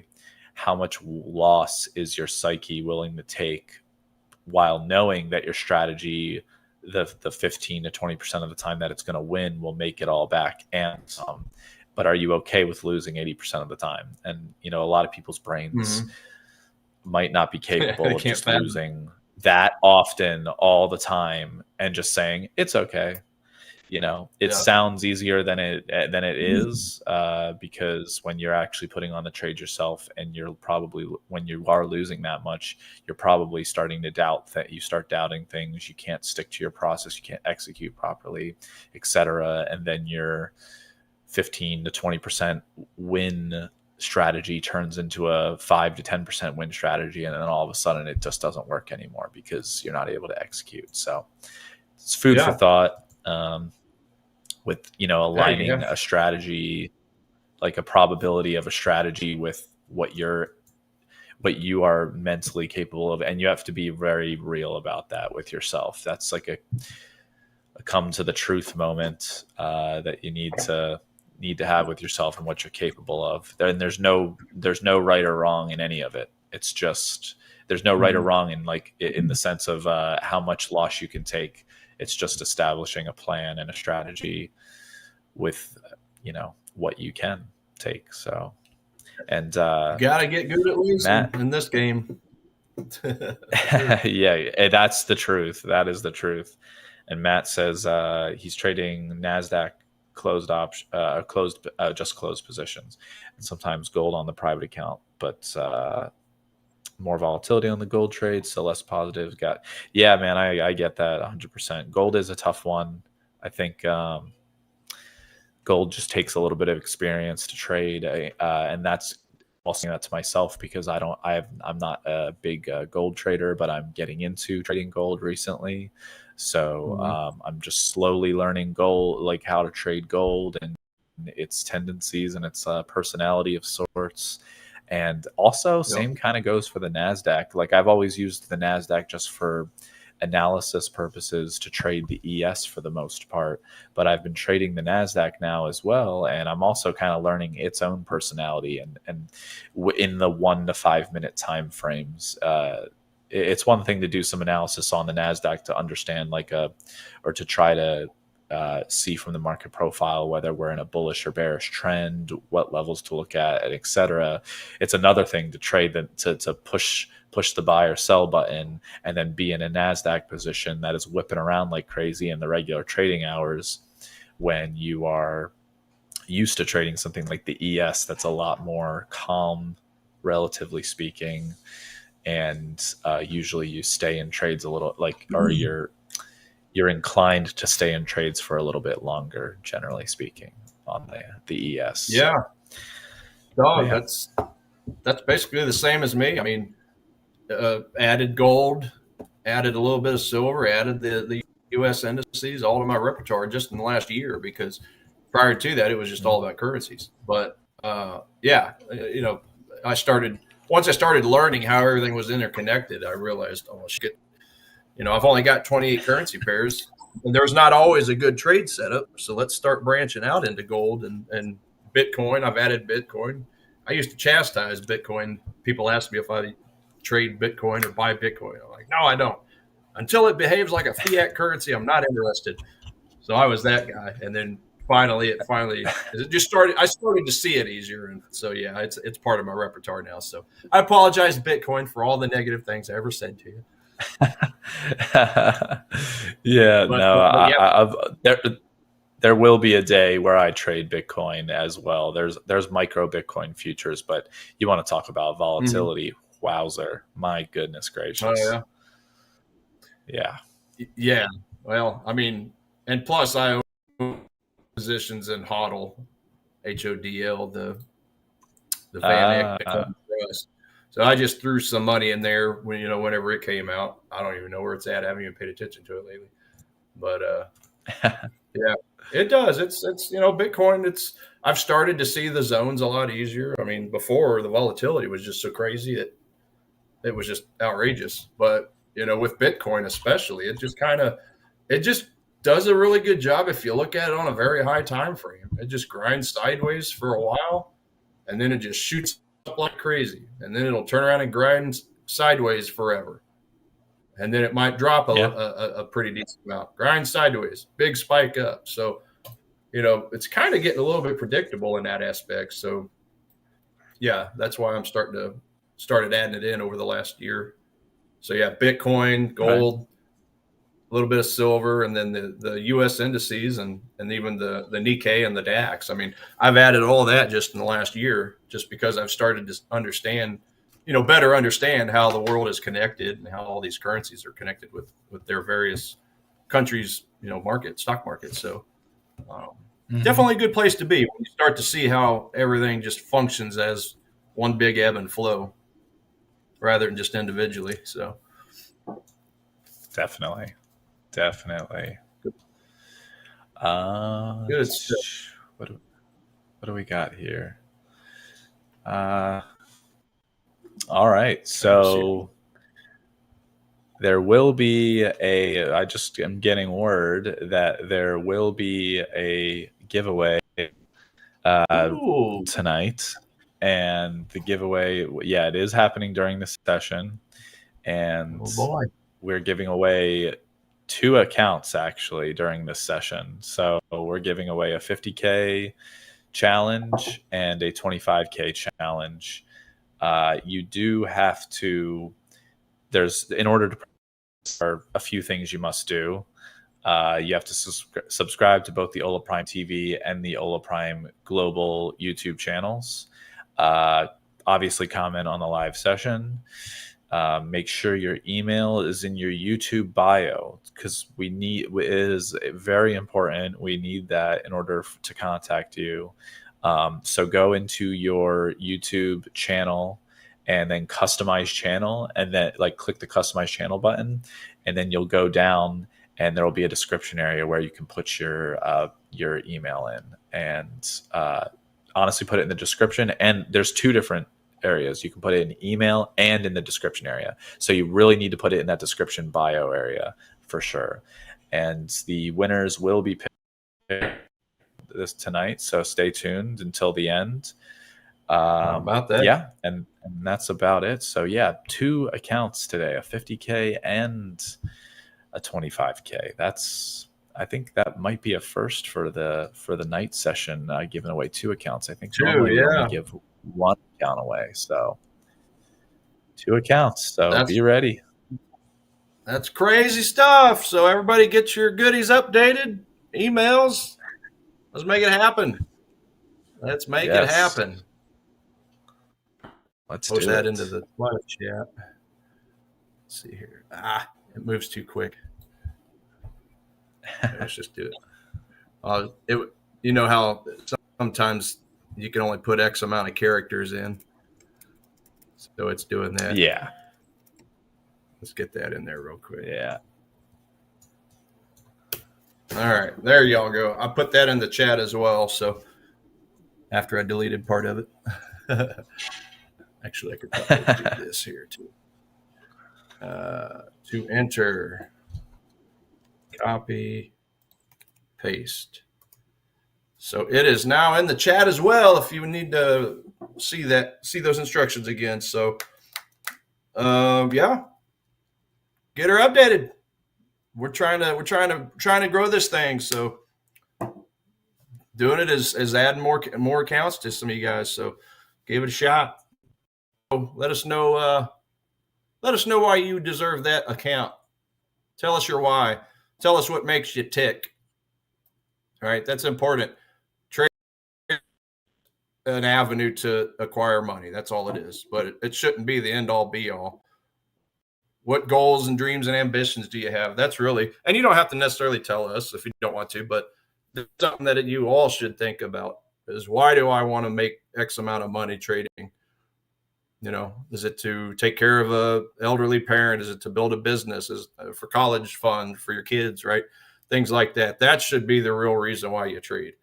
Speaker 1: how much loss is your psyche willing to take, while knowing that your strategy, the 15 to 20% of the time that it's going to win, will make it all back and some. But are you okay with losing 80% of the time? And a lot of people's brains
Speaker 2: Mm-hmm.
Speaker 1: might not be
Speaker 2: They
Speaker 1: capable of
Speaker 2: can't
Speaker 1: just
Speaker 2: fathom.
Speaker 1: losing that often all the time and just saying it's okay. It
Speaker 2: Yeah.
Speaker 1: sounds easier than it is, because when you're actually putting on the trade yourself, and you're probably, when you are losing that much, you're probably starting to doubt that you start doubting things. You can't stick to your process, you can't execute properly, etc. And then your 15 to 20% win strategy turns into a 5 to 10% win strategy, and then all of a sudden it just doesn't work anymore because you're not able to execute. So it's food for
Speaker 2: Yeah.
Speaker 1: thought, with
Speaker 2: Yeah.
Speaker 1: aligning
Speaker 2: Yeah.
Speaker 1: a strategy, like a probability of a strategy, with what you're what you are mentally capable of, and you have to be very real about that with yourself. That's like a come to the truth moment that you need to have with yourself and what you're capable of. And there's no right or wrong in any of it. It's just there's no right or
Speaker 2: Mhm.
Speaker 1: wrong in like in the sense of how much loss you can take. It's just establishing a plan and a strategy with what you can take. So and
Speaker 2: You got to get good at losing
Speaker 1: Matt,
Speaker 2: in this game. For sure.
Speaker 1: yeah, that's the truth. That is the truth. And Matt says he's trading Nasdaq just closed positions, and sometimes gold on the private account, but more volatility on the gold trade, so less positive. Yeah, man, I get that 100%. Gold is a tough one. I think gold just takes a little bit of experience to trade, and that's also saying that to myself because I'm not a big gold trader, but I'm getting into trading gold recently. So
Speaker 2: Mhm.
Speaker 1: I'm just slowly learning gold, like how to trade gold and its tendencies and its personality of sorts. And also,
Speaker 2: Yep.
Speaker 1: same kind of goes for the Nasdaq. Like I've always used the Nasdaq just for analysis purposes to trade the ES for the most part, but I've been trading the Nasdaq now as well, and I'm also kind of learning its own personality and in the 1 to 5 minute time frames. It's one thing to do some analysis on the Nasdaq to understand or to try to see from the market profile whether we're in a bullish or bearish trend, what levels to look at, etc. It's another thing to trade to push the buy or sell button and then be in a Nasdaq position that is whipping around like crazy in the regular trading hours when you are used to trading something like the ES that's a lot more calm, relatively speaking, and usually you stay in trades a little like or you're inclined to stay in trades for a little bit longer, generally speaking, on the ES.
Speaker 2: Yeah.
Speaker 1: So
Speaker 2: Dog,
Speaker 1: yeah.
Speaker 2: that's basically the same as me. I mean, added gold, added a little bit of silver, added the U.S. indices, all to my repertoire just in the last year because prior to that, it was just all about currencies. But yeah, I started once I started learning how everything was interconnected. I realized, oh shit, I've only got 28 currency pairs, and there's not always a good trade setup. So let's start branching out into gold and Bitcoin. I've added Bitcoin. I used to chastise Bitcoin. People ask me if I trade Bitcoin or buy Bitcoin. I'm like, no, I don't. Until it behaves like a fiat currency, I'm not interested. So I was that guy, and then it just started. I started to see it easier, and so yeah, it's part of my repertoire now. So I apologize, Bitcoin, for all the negative things I ever said to you.
Speaker 1: Yeah, no,
Speaker 2: But yeah.
Speaker 1: there will be a day where I trade Bitcoin as well. There's micro Bitcoin futures, but you want to talk about
Speaker 2: Mhm.
Speaker 1: volatility? Wowzer, my goodness
Speaker 2: Oh
Speaker 1: gracious.
Speaker 2: yeah.
Speaker 1: Yeah.
Speaker 2: Yeah. Well, I mean, and plus I own positions in HODL, HODL, the Van Eck
Speaker 1: Uh,
Speaker 2: Bitcoin Trust. So I just threw some money in there whenever it came out. I don't even know where it's at. I haven't even paid attention to it lately. But yeah, it does. It's Bitcoin. I've started to see the zones a lot easier. I mean, before the volatility was just so crazy that it was just outrageous. But with Bitcoin especially, it just does a really good job if you look at it on a very high time frame. It just grinds sideways for a while, and then it just shoots up like crazy, and then it'll turn around and grind sideways forever, and then it might drop
Speaker 1: yeah.
Speaker 2: a pretty decent amount, grind sideways, big spike up. So it's kind of getting a little bit predictable in that aspect. So yeah, that's why I'm started adding it in over the last year. So yeah, Bitcoin,
Speaker 1: Right.
Speaker 2: gold, a little bit of silver, and then the U.S. indices and even the Nikkei and the DAX. I mean, I've added all that just in the last year, just because I've started to understand, better understand how the world is connected and how all these currencies are connected with their various countries, stock markets. So um,
Speaker 1: Mm-hmm.
Speaker 2: definitely a good place to be when you start to see how everything just functions as one big ebb and flow rather than just individually. So
Speaker 1: Definitely. Definitely.
Speaker 2: good stuff.
Speaker 1: What do we got here? Uh, All right.
Speaker 2: Trying to see.
Speaker 1: So there will be I just am getting word that there will be a giveaway uh,
Speaker 2: Ooh,
Speaker 1: tonight. And the giveaway, yeah, it is happening during the session. And
Speaker 2: oh boy.
Speaker 1: we're giving away 2 accounts actually during this session. So we're giving away a 50K challenge and a 25K challenge. You do have to, in order to, there are a few things you must do. You have to subscribe to both the Ola Prime TV and the Ola Prime Global YouTube channels. Uh, Obviously, comment on the live session. Make sure your email is in your YouTube bio because it is very important. We need that in order to contact you. So go into your YouTube channel and then customize channel, and then click the customize channel button, and then you'll go down and there will be a description area where you can put your email in, and honestly put it in the description. And there's 2 different areas. You can put it in email and in the description area. So you really need to put it in that description bio area for sure. And the winners will be picked this tonight. So stay tuned until the end.
Speaker 2: How about that?
Speaker 1: Yeah, and that's about it. So yeah, 2 accounts today, a 50K and a 25K. I think that might be a first for the night session, giving away 2 accounts. I think
Speaker 2: Two,
Speaker 1: normally we only
Speaker 2: yeah.
Speaker 1: give 1 account away. So 2 accounts. So
Speaker 2: That's
Speaker 1: be ready.
Speaker 2: that's crazy stuff. So everybody get your goodies updated, emails. Let's make it happen. Let's make it
Speaker 1: Yes,
Speaker 2: happen.
Speaker 1: let's
Speaker 2: Post
Speaker 1: do
Speaker 2: that
Speaker 1: it.
Speaker 2: into the live chat. Let's see here. It moves too quick. Let's just do it. It you know how sometimes you can only put X amount of characters in, so it's doing that.
Speaker 1: Yeah,
Speaker 2: Let's get that in there real quick.
Speaker 1: yeah.
Speaker 2: All right, there y'all go. I put that in the chat as well. So after I deleted part of it, actually I could probably do this here too. To enter, copy, paste. So it is now in the chat as well. If you need to see those instructions again. So yeah, get her updated. We're trying to grow this thing. So doing it is adding more accounts to some of you guys. So give it a shot. Let us know. Let us know why you deserve that account. Tell us your why. Tell us what makes you tick. All right, that's important. Trade an avenue to acquire money. That's all it is. But it shouldn't be the end all be all. What goals and dreams and ambitions do you have? That's really, and you don't have to necessarily tell us if you don't want to, but something that you all should think about is, why do I want to make X amount of money trading? Is it to take care of a elderly parent? Is it to build a business? Is it for college fund for your kids, right? Things like that. That should be the real reason why you trade.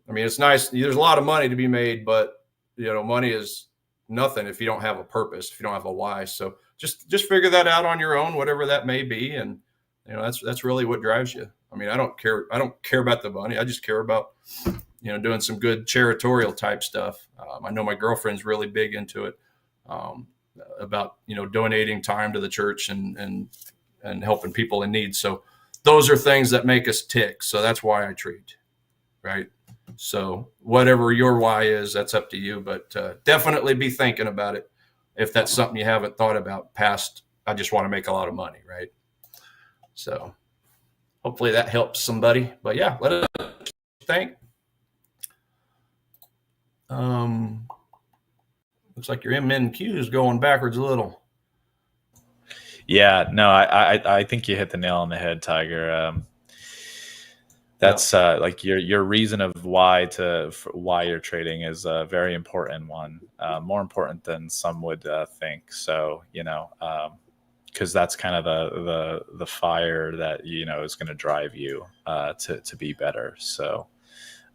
Speaker 2: I mean, it's nice. There's a lot of money to be made, but money is nothing if you don't have a purpose, if you don't have a why. So just figure that out on your own, whatever that may be, and that's really what drives you. I mean, I don't care about the money. I just care about doing some good charitable type stuff. I know my girlfriend's really big into it, about donating time to the church and helping people in need. So those are things that make us tick. So that's why I trade, right? So whatever your why is, that's up to you. But definitely be thinking about it if that's something you haven't thought about past. I just want to make a lot of money, right? So hopefully that helps somebody. But yeah, let us think. Looks like your MNQ is going backwards a little.
Speaker 1: Yeah, no, I think you hit the nail on the head, Tiger. That's like your reason of why you're trading is a very important one, more important than some would think. So because that's kind of the fire that is going to drive you to be better. So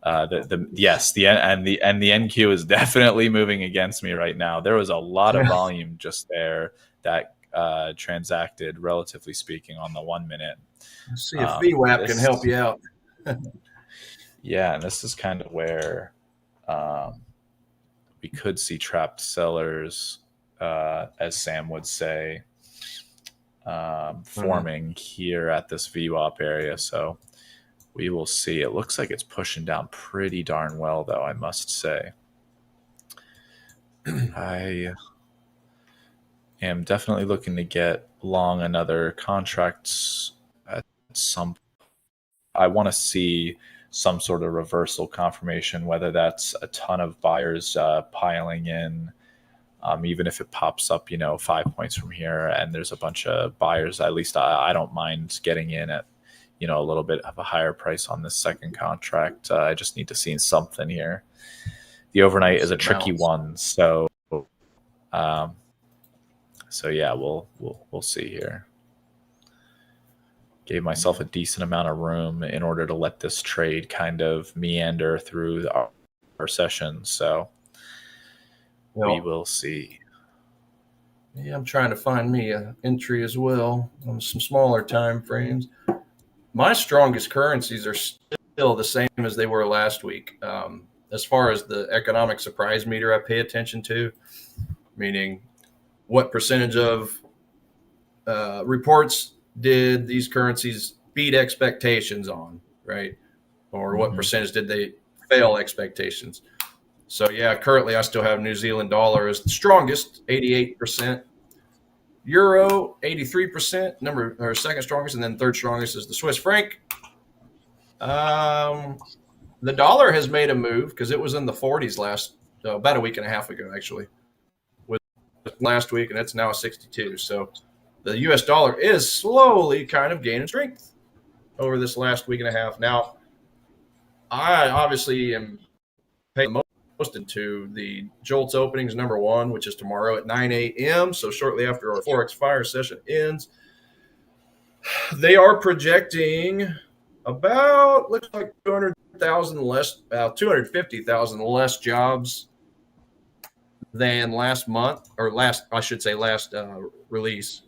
Speaker 1: The NQ is definitely moving against me right now. There was a lot of volume just there that transacted, relatively speaking, on the 1 minute.
Speaker 2: Let's see if VWAP can help you out.
Speaker 1: Yeah, and this is kind of where we could see trapped sellers, as Sam would say, forming here at this VWAP area. So we will see. It looks like it's pushing down pretty darn well, though, I must say. I am definitely looking to get long another contract at some. I want to see some sort of reversal confirmation, whether that's a ton of buyers piling in, even if it pops up, 5 points from here, and there's a bunch of buyers. At least I don't mind getting in at, a little bit of a higher price on this second contract. I just need to see something here. The overnight is a tricky one, so yeah, we'll see here. Gave myself a decent amount of room in order to let this trade kind of meander through our session. So we will see.
Speaker 2: Yeah, I'm trying to find me an entry as well on some smaller time frames. My strongest currencies are still the same as they were last week. As far as the economic surprise meter I pay attention to, meaning what percentage of reports did these currencies beat expectations on, right? Or what percentage did they fail expectations? So yeah, currently I still have New Zealand dollar as the strongest, 88%. Euro, 83%, second strongest, and then third strongest is the Swiss franc. The dollar has made a move because it was in the 40s about a week and a half ago, actually, with last week, and it's now a 62. So the U.S. dollar is slowly kind of gaining strength over this last week and a half. Now, I obviously am paying most into the JOLTS openings number 1, which is tomorrow at 9 a.m. So shortly after our Forex Fire session ends, they are projecting about, looks like 200,000 less, about 250,000 less jobs than last month, or last release.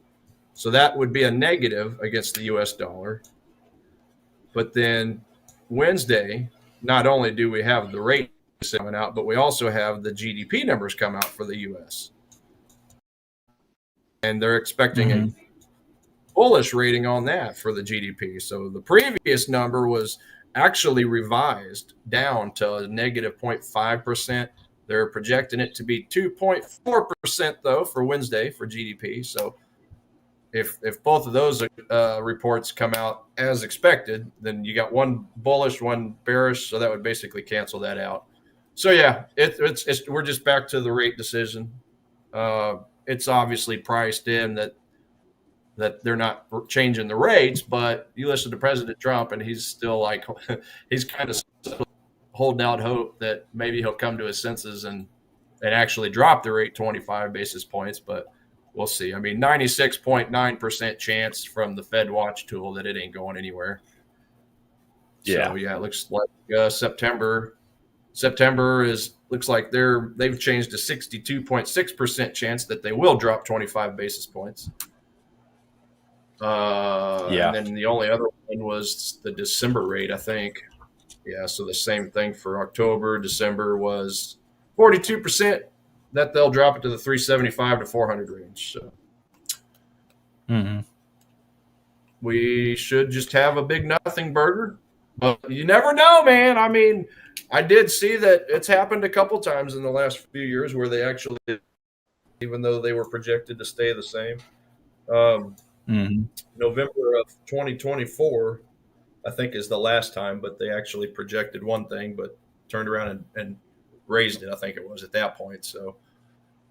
Speaker 2: So that would be a negative against the U.S. dollar. But then Wednesday, not only do we have the rate coming out, but we also have the GDP numbers come out for the U.S. And they're expecting a bullish rating on that for the GDP. So the previous number was actually revised down to a negative 0.5%. They're projecting it to be 2.4% though for Wednesday for GDP. So if both of those reports come out as expected, then you got one bullish, one bearish. So that would basically cancel that out. So yeah, we're just back to the rate decision. It's obviously priced in that they're not changing the rates, but you listen to President Trump and he's still like, he's kind of holding out hope that maybe he'll come to his senses and actually drop the rate 25 basis points, but we'll see. I mean, 96.9% chance from the Fed Watch tool that it ain't going anywhere.
Speaker 1: Yeah.
Speaker 2: So yeah, it looks like September looks like they've changed to 62.6% chance that they will drop 25 basis points. And then the only other one was the December rate, I think. Yeah, so the same thing for October. December was 42% that they'll drop it to the 375 to 400 range. So we should just have a big nothing burger. But you never know, man. I mean, I did see that it's happened a couple times in the last few years where they actually, even though they were projected to stay the same. November of 2024, I think, is the last time, but they actually projected one thing, but turned around and raised it. I think it was at that point. So,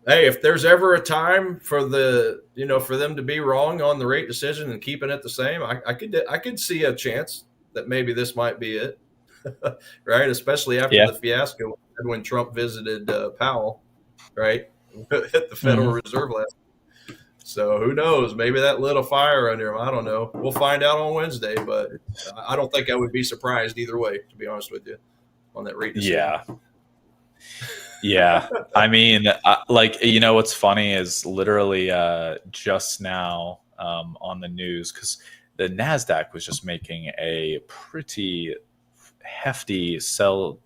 Speaker 2: hey, if there's ever a time for for them to be wrong on the rate decision and keeping it the same, I could see a chance that maybe this might be it, right? Especially after the fiasco when Trump visited Powell, right, at the Federal Reserve last. So who knows? Maybe that lit a fire under him. I don't know. We'll find out on Wednesday, but I don't think I would be surprised either way, to be honest with you. on that rate decision.
Speaker 1: Yeah. Yeah. I mean, like, what's funny is literally just now on the news, because the NASDAQ was just making a pretty hefty sell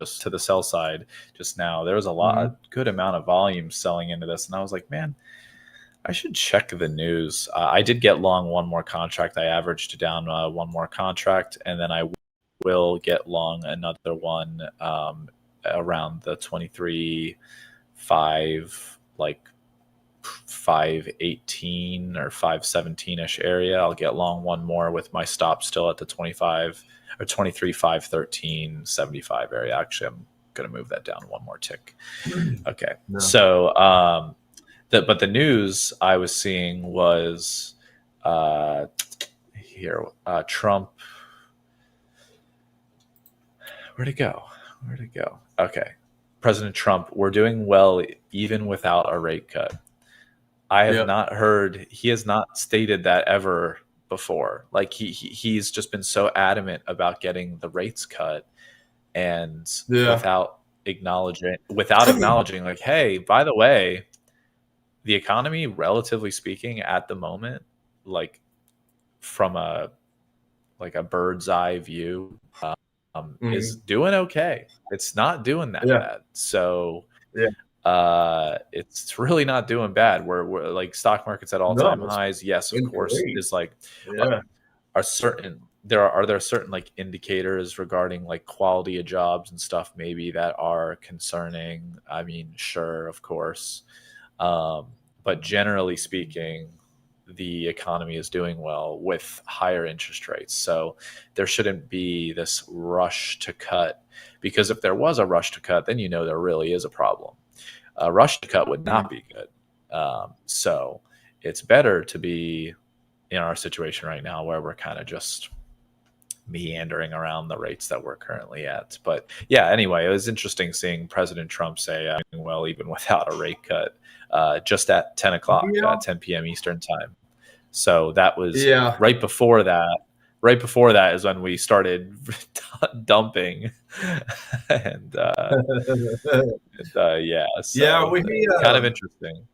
Speaker 1: just to the sell side just now. There was a good amount of volume selling into this. And I was like, man, I should check the news. I did get long one more contract. I averaged down one more contract, and then I will get long another one around the 23.5, like 518 or 517 ish area. I'll get long one more with my stop still at the 25 or 23, 513.75 area. Actually, I'm going to move that down one more tick. Okay.
Speaker 2: No.
Speaker 1: So, but the news I was seeing was Trump. Where'd it go? Okay. President Trump, we're doing well even without a rate cut. I have not heard, he has not stated that ever before. Like he's just been so adamant about getting the rates cut, and without acknowledging like, hey, by the way, the economy, relatively speaking, at the moment, like from a bird's eye view, is doing okay. It's not doing that bad. So it's really not doing bad. We're like stock market's at all-time highs. Yes, of course. Is like are there certain like indicators regarding like quality of jobs and stuff maybe that are concerning? I mean, sure, of course. But generally speaking, the economy is doing well with higher interest rates. So there shouldn't be this rush to cut, because if there was a rush to cut, then there really is a problem. A rush to cut would not be good. So it's better to be in our situation right now where we're kind of just meandering around the rates that we're currently at. But yeah, anyway, it was interesting seeing President Trump say, I'm doing well even without a rate cut, just at 10 o'clock, 10 p.m. Eastern time. So that was right before that. Right before that is when we started dumping, and so kind of interesting.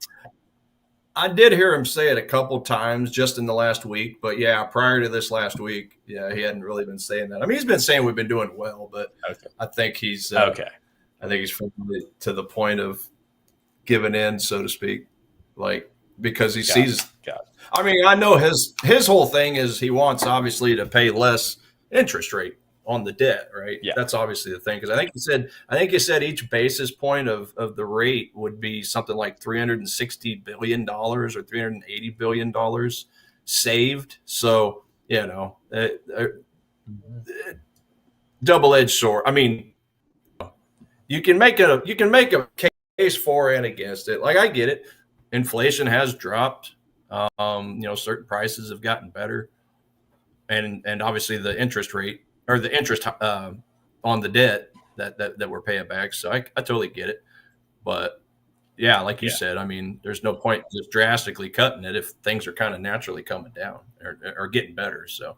Speaker 2: I did hear him say it a couple times just in the last week, but prior to this last week, he hadn't really been saying that. I mean, he's been saying we've been doing well, but I think he's I think he's finally to the point of giving in, so to speak, like because he sees. I mean, I know his whole thing is he wants obviously to pay less interest rate on the debt, right?
Speaker 1: Yeah.
Speaker 2: That's obviously the thing, because I think he said each basis point of the rate would be something like $360 billion or $380 billion saved. So double-edged sword. I mean, you can make a case for and against it. Like, I get it. Inflation has dropped. Certain prices have gotten better, and obviously the interest rate or the interest on the debt that we're paying back. So I totally get it, but like you said, I mean, there's no point just drastically cutting it if things are kind of naturally coming down or getting better. So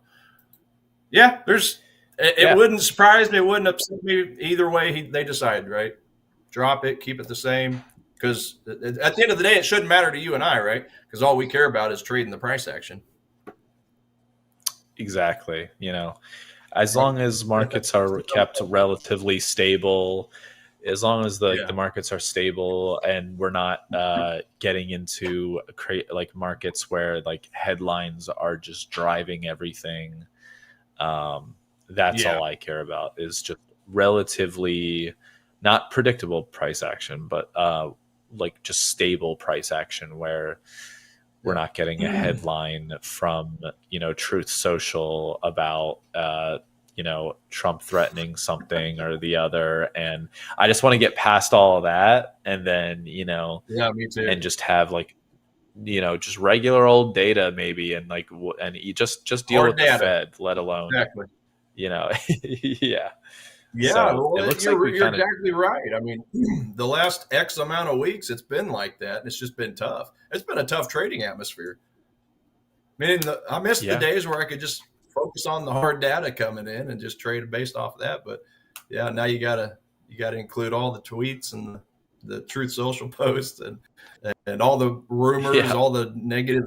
Speaker 2: it wouldn't surprise me, it wouldn't upset me either way they decide, right? Drop it, keep it the same. Because at the end of the day, it shouldn't matter to you and I, right? Because all we care about is trading the price action.
Speaker 1: Exactly. As long as markets are kept relatively stable, as long as the markets are stable and we're not getting into like markets where like headlines are just driving everything, that's all I care about, is just relatively not predictable price action, but like just stable price action where we're not getting a headline from Truth Social about Trump threatening something or the other. And I just want to get past all of that, and then
Speaker 2: me too,
Speaker 1: and just have like just regular old data maybe, and like and you just deal with the Fed, let alone So it looks
Speaker 2: you're exactly right. I mean, the last X amount of weeks, it's been like that, and it's just been tough. It's been a tough trading atmosphere. I mean, I miss the days where I could just focus on the hard data coming in and just trade based off of that. But yeah, now you gotta include all the tweets and the Truth Social posts and all the rumors,
Speaker 1: Yeah.
Speaker 2: all the negative,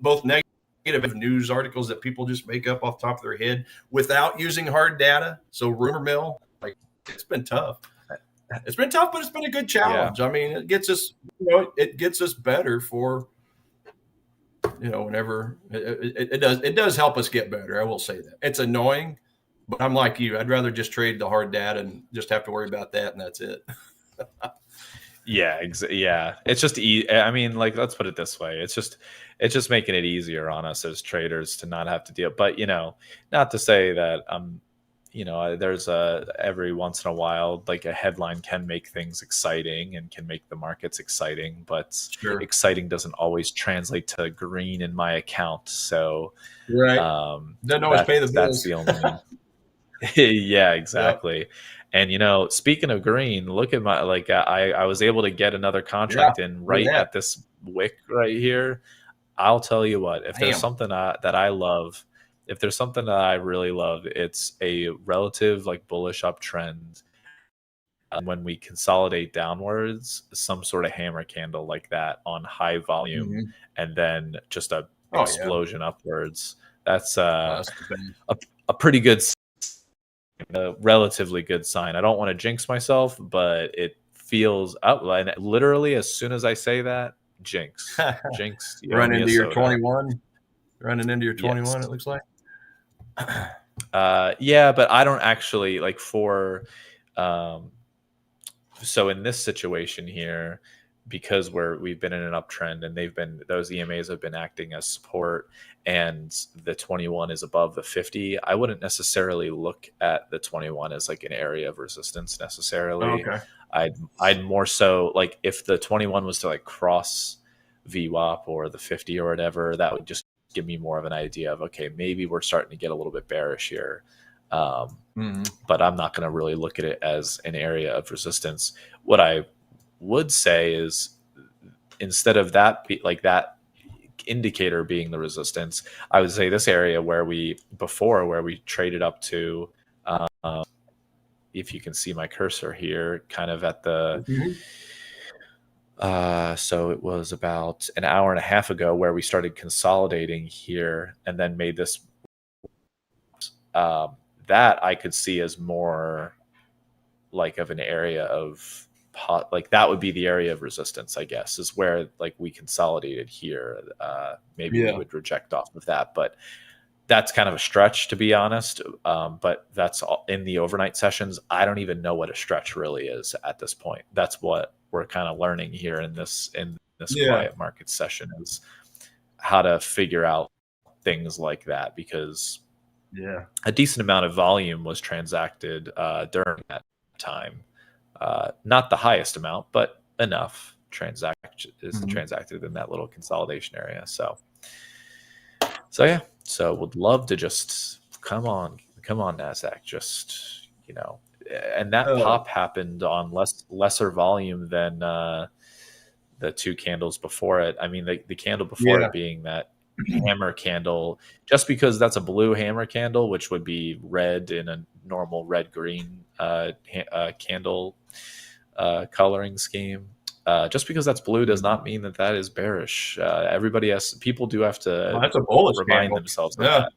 Speaker 2: both negative news articles that people just make up off the top of their head without using hard data. So rumor mill, like, it's been tough. It's been tough, but it's been a good challenge.
Speaker 1: Yeah.
Speaker 2: I mean, it gets us, it gets us better for, whenever it does help us get better. I will say that. It's annoying, but I'm like you. I'd rather just trade the hard data and just have to worry about that, and that's it.
Speaker 1: Yeah, yeah. It's just I mean, like, let's put it this way. It's just making it easier on us as traders to not have to deal. But not to say that there's every once in a while, like, a headline can make things exciting and can make the markets exciting, but
Speaker 2: Sure.
Speaker 1: exciting doesn't always translate to green in my account. So
Speaker 2: Right. Doesn't always pay the
Speaker 1: that's
Speaker 2: bills.
Speaker 1: the only. Yeah,
Speaker 2: Yep.
Speaker 1: exactly. And speaking of green, look at my, like, I was able to get another
Speaker 2: Yeah.
Speaker 1: contract in
Speaker 2: Look
Speaker 1: right
Speaker 2: at
Speaker 1: at this wick right here. I'll tell you what, if
Speaker 2: that.
Speaker 1: there's
Speaker 2: Damn.
Speaker 1: something that I love, if there's something that I really love, it's a relative, like, bullish uptrend. When we consolidate downwards, some sort of hammer candle like that on high volume,
Speaker 2: Mm-hmm.
Speaker 1: and then just a
Speaker 2: Oh yeah.
Speaker 1: explosion upwards. That's
Speaker 2: Oh, that's the best.
Speaker 1: a pretty good, a relatively good sign. I don't want to jinx myself, but it feels up. And literally, as soon as I say that, jinx, you owe
Speaker 2: Run
Speaker 1: me a
Speaker 2: into your
Speaker 1: soda.
Speaker 2: 21. Running into your 21.
Speaker 1: Yes.
Speaker 2: It looks like.
Speaker 1: Yeah, but I don't actually, like, for so in this situation here, because we've been in an uptrend and those EMAs have been acting as support, and the 21 is above the 50, I wouldn't necessarily look at the 21 as, like, an area of resistance necessarily.
Speaker 2: Okay.
Speaker 1: I'd more so, like, if the 21 was to, like, cross VWAP or the 50 or whatever, that would just give me more of an idea of, okay, maybe we're starting to get a little bit bearish here. But I'm not going to really look at it as an area of resistance. What I would say is, instead of that, like, that indicator being the resistance, I would say this area where we traded up to, if you can see my cursor here, kind of at the, so it was about an hour and a half ago where we started consolidating here and then made this, that I could see as more like of an area of like, that would be the area of resistance, I guess, is where, like, we consolidated here. Maybe we would reject off of that, but that's kind of a stretch, to be honest. But that's all in the overnight sessions. I don't even know what a stretch really is at this point. That's what we're kind of learning here in this quiet market session, is how to figure out things like that, because a decent amount of volume was transacted during that time. Not the highest amount, but enough transacted in that little consolidation area. So yeah. So would love to just come on NASDAQ, just, and that pop happened on lesser volume than the two candles before it. I mean, the candle before it being that hammer candle, just because that's a blue hammer candle, which would be red in a normal red green candle coloring scheme. Just because that's blue does not mean that is bearish. People do have to
Speaker 2: That's a bullish
Speaker 1: remind
Speaker 2: candle.
Speaker 1: themselves of that.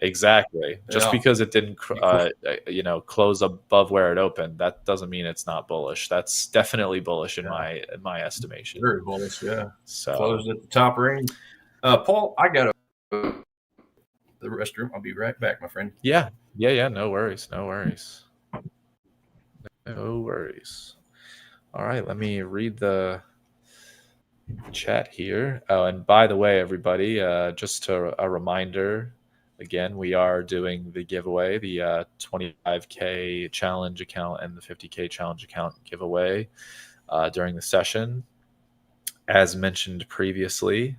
Speaker 1: Exactly. Just because it didn't, close above where it opened, that doesn't mean it's not bullish. That's definitely bullish in my estimation.
Speaker 2: Very bullish. Yeah.
Speaker 1: So
Speaker 2: Closed at the top range. Paul, I got the restroom. I'll be right back, my friend.
Speaker 1: Yeah. No worries. All right. Let me read the chat here. Oh, and by the way, everybody, just a reminder. Again, we are doing the giveaway, the 25K challenge account and the 50K challenge account giveaway during the session. As mentioned previously,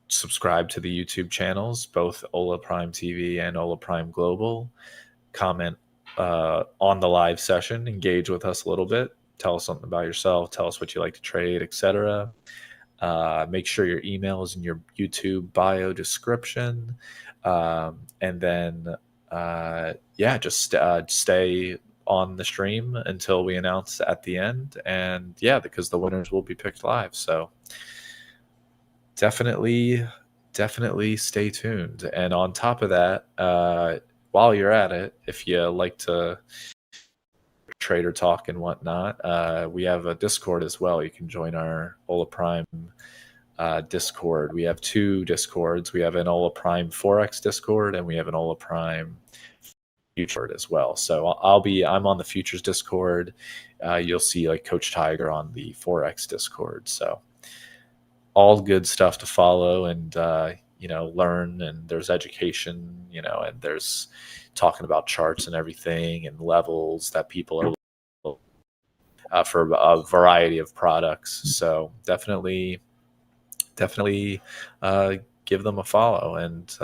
Speaker 1: subscribe to the YouTube channels, both Ola Prime TV and Ola Prime Global. Comment on the live session, engage with us a little bit, tell us something about yourself, tell us what you like to trade, etc. Make sure your email is in your YouTube bio description. And then, yeah, just stay on the stream until we announce at the end. And yeah, because the winners will be picked live. So definitely stay tuned. And on top of that, while you're at it, if you like to trader talk and whatnot, we have a Discord as well. You can join our Ola Prime Discord. We have two Discords. We have an Ola Prime Forex Discord, and we have an Ola Prime Future as well. So I'm on the Futures Discord. You'll see like Coach Tiger on the Forex Discord. So all good stuff to follow and learn. And there's education, and there's talking about charts and everything and levels that people are for a variety of products. So definitely give them a follow and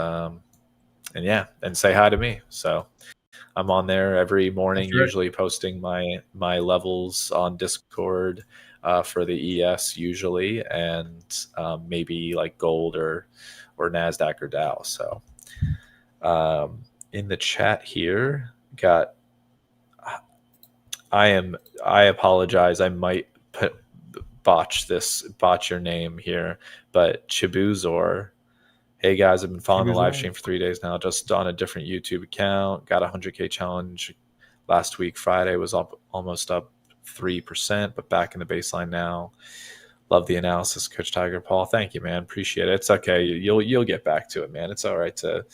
Speaker 1: yeah, and say hi to me. So I'm on there every morning,
Speaker 2: That's right.
Speaker 1: usually posting my levels on Discord for the ES usually, and maybe like gold or Nasdaq or Dow. So in the chat here, got I apologize. I might botch your name here, but Chibuzor. Hey guys, I've been following the live stream for 3 days now, just on a different YouTube account. Got a 100K challenge last week. Friday was up almost up 3%, but back in the baseline now. Love the analysis, Coach Tiger Paul. Thank you, man. Appreciate it. It's okay. You'll get back to it, man. It's all right to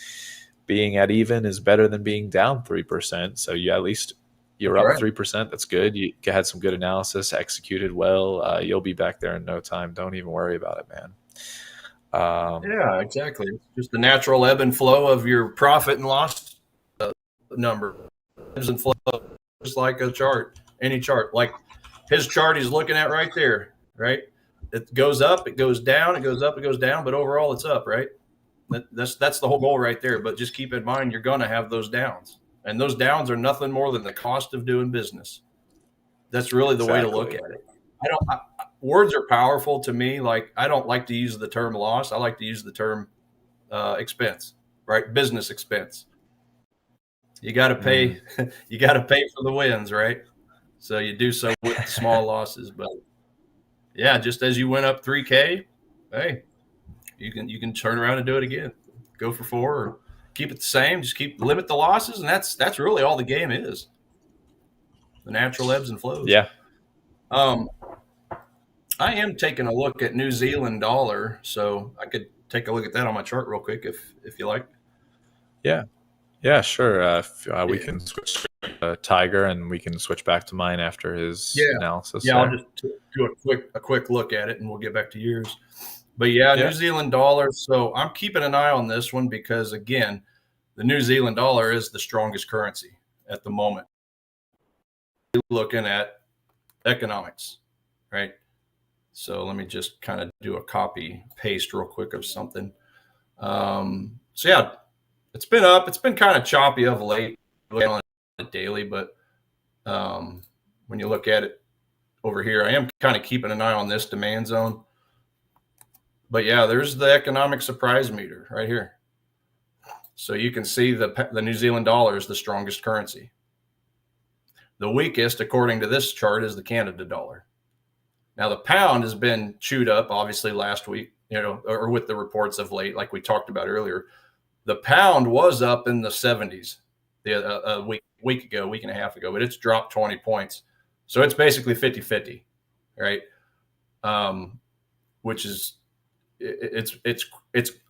Speaker 1: being at even is better than being down 3%. So you at least you're
Speaker 2: That's
Speaker 1: up
Speaker 2: right.
Speaker 1: 3%. That's good. You had some good analysis, executed well. You'll be back there in no time. Don't even worry about it, man.
Speaker 2: Yeah, exactly. It's just the natural ebb and flow of your profit and loss number. Ebbs and flow, just like a chart, any chart. Like his chart he's looking at right there, right? It goes up, it goes down, it goes up, it goes down, but overall it's up, right? That's the whole goal right there. But just keep in mind you're going to have those downs, and those downs are nothing more than the cost of doing business. That's really the way to look at it. Words are powerful to me. Like I don't like to use the term loss. I like to use the term expense, right? Business expense. You got to pay. You got to pay for the wins, right? So you do so with small losses. But yeah, just as you went up 3K, hey, you can turn around and do it again. Go for 4 or keep it the same. Just limit the losses, and that's really all the game is. The natural ebbs and flows.
Speaker 1: Yeah.
Speaker 2: I am taking a look at New Zealand dollar, so I could take a look at that on my chart real quick if you like.
Speaker 1: Yeah, sure. We can switch to Tiger, and we can switch back to mine after his analysis.
Speaker 2: Yeah, I'll just do a quick look at it, and we'll get back to yours. But yeah, New Zealand dollar. So I'm keeping an eye on this one because again, the New Zealand dollar is the strongest currency at the moment. Looking at economics, right? So let me just kind of do a copy paste real quick of something. So yeah, it's been up. It's been kind of choppy of late on a daily, but when you look at it over here, I am kind of keeping an eye on this demand zone. But yeah, there's the economic surprise meter right here. So you can see the New Zealand dollar is the strongest currency. The weakest, according to this chart, is the Canada dollar. Now the pound has been chewed up, obviously last week, or with the reports of late, like we talked about earlier. The pound was up in the 70s a week and a half ago, but it's dropped 20 points. So it's basically 50-50, right? Which is it's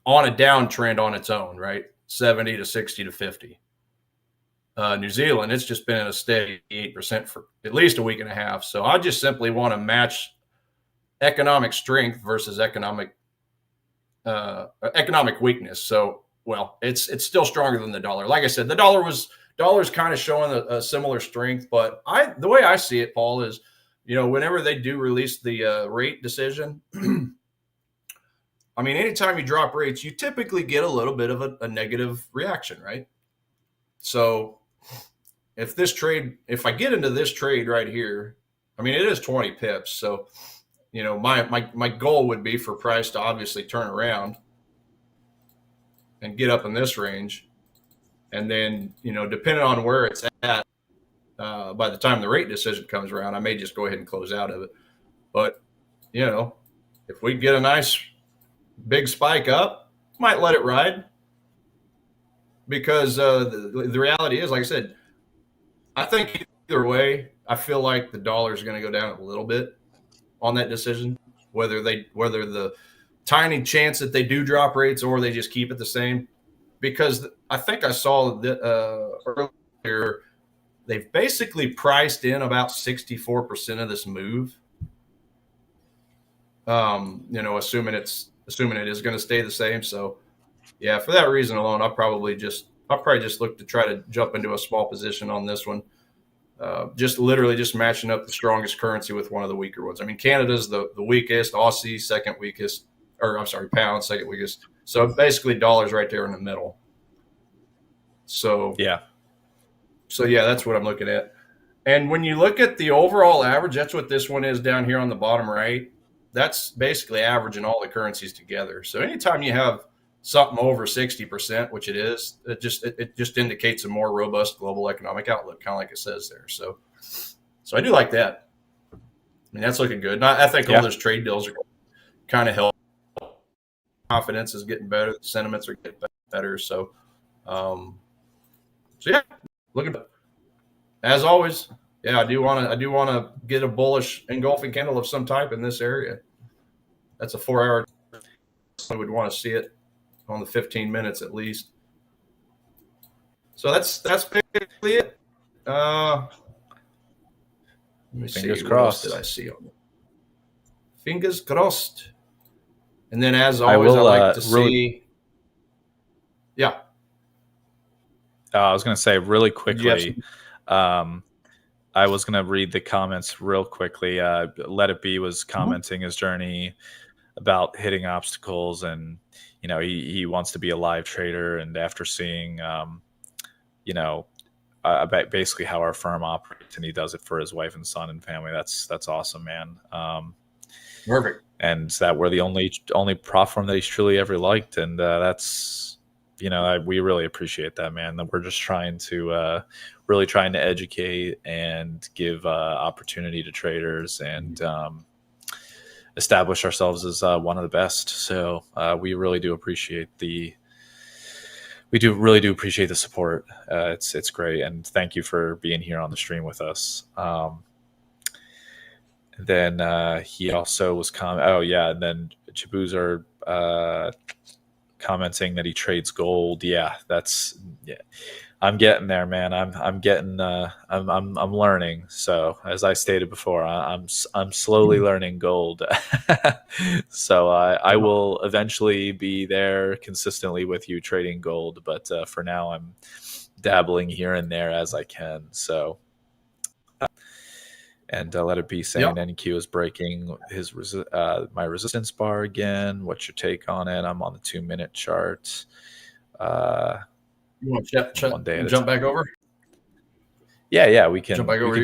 Speaker 2: on a downtrend on its own, right? 70 to 60 to 50. New Zealand, it's just been in a steady 8% for at least a week and a half. So I just simply want to match economic strength versus economic weakness. So, well, it's still stronger than the dollar. Like I said, the dollar's kind of showing a similar strength, but the way I see it, Paul, is whenever they do release the rate decision, I mean, anytime you drop rates, you typically get a little bit of a negative reaction, right? So if I get into this trade right here, I mean, it is 20 pips. So my goal would be for price to obviously turn around and get up in this range, and then depending on where it's at, by the time the rate decision comes around, I may just go ahead and close out of it. But if we get a nice big spike up, might let it ride, because the reality is, like I said, I think either way, I feel like the dollar is going to go down a little bit on that decision, whether the tiny chance that they do drop rates or they just keep it the same. Because I think I saw that earlier, they've basically priced in about 64% of this move. Assuming it is going to stay the same. So yeah, for that reason alone, I'll probably just look to try to jump into a small position on this one. Just literally just matching up the strongest currency with one of the weaker ones. I mean, Canada's the weakest, Aussie second weakest, or I'm sorry, pound second weakest. So basically dollars right there in the middle. So
Speaker 1: yeah,
Speaker 2: that's what I'm looking at. And when you look at the overall average, that's what this one is down here on the bottom right. That's basically averaging all the currencies together. So anytime you have something over 60%, which it is, it just indicates a more robust global economic outlook, kind of like it says there. So I do like that. I mean, that's looking good. And I think all those trade deals are kind of help. Confidence is getting better. The sentiments are getting better. So yeah, looking as always. Yeah, I do want to get a bullish engulfing candle of some type in this area. That's a 4-hour. I would want to see it on the 15 minutes at least. So that's basically it. Let me
Speaker 1: fingers
Speaker 2: see.
Speaker 1: crossed.
Speaker 2: What else did I see on it? Fingers crossed. And then, as always, I like to see. Yeah.
Speaker 1: I was going to say really quickly. I was going to read the comments real quickly. Let It Be was commenting his journey about hitting obstacles, and he wants to be a live trader. And after seeing, basically how our firm operates, and he does it for his wife and son and family. That's awesome, man.
Speaker 2: Perfect.
Speaker 1: And that we're the only prop firm that he's truly ever liked, and that's we really appreciate that, man. That we're just trying to educate and give opportunity to traders and establish ourselves as one of the best. So we really do appreciate the support. It's great, and thank you for being here on the stream with us. Then he also was and then Chabuzar commenting that he trades gold. Yeah, I'm getting there, man. I'm getting I'm learning. So as I stated before, I'm slowly learning gold. So I will eventually be there consistently with you trading gold, but for now I'm dabbling here and there as I can. So and Let It Be saying NQ is breaking his my resistance bar again. What's your take on it? I'm on the 2-minute chart.
Speaker 2: You want to jump back over?
Speaker 1: Yeah, we can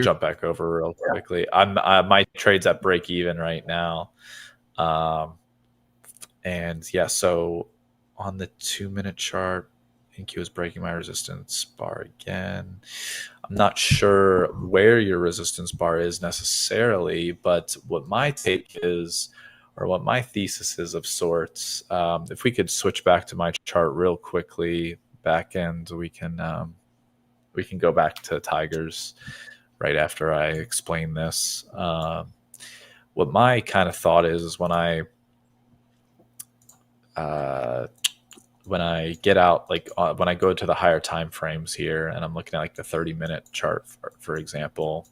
Speaker 1: jump back over real quickly. My trade's at break even right now. And yeah, so on the 2-minute chart, NQ is breaking my resistance bar again. I'm not sure where your resistance bar is necessarily, but what my take is, or what my thesis is of sorts, if we could switch back to my chart real quickly, back end, we can go back to Tigers right after I explain this. What my kind of thought is when I get out, like when I go to the higher time frames here, and I'm looking at like the 30-minute chart, for example,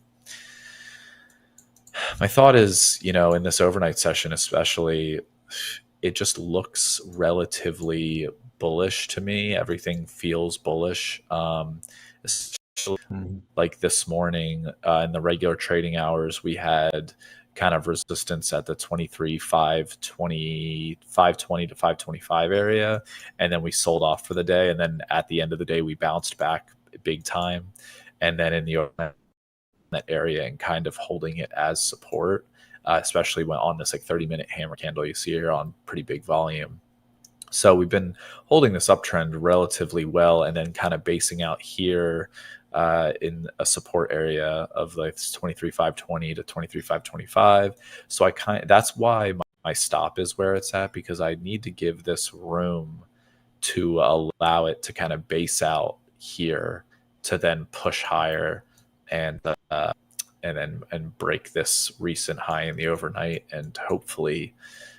Speaker 1: my thought is, in this overnight session especially, it just looks relatively bullish to me. Everything feels bullish. Especially like this morning in the regular trading hours, we had kind of resistance at the 520 to 525 area, and then we sold off for the day, and then at the end of the day we bounced back big time, and then in the that area and kind of holding it as support. especially when on this like 30-minute hammer candle you see here on pretty big volume. So we've been holding this uptrend relatively well, and then kind of basing out here in a support area of like 23,520 to 23,525. So that's why my stop is where it's at, because I need to give this room to allow it to kind of base out here to then push higher and break this recent high in the overnight, and hopefully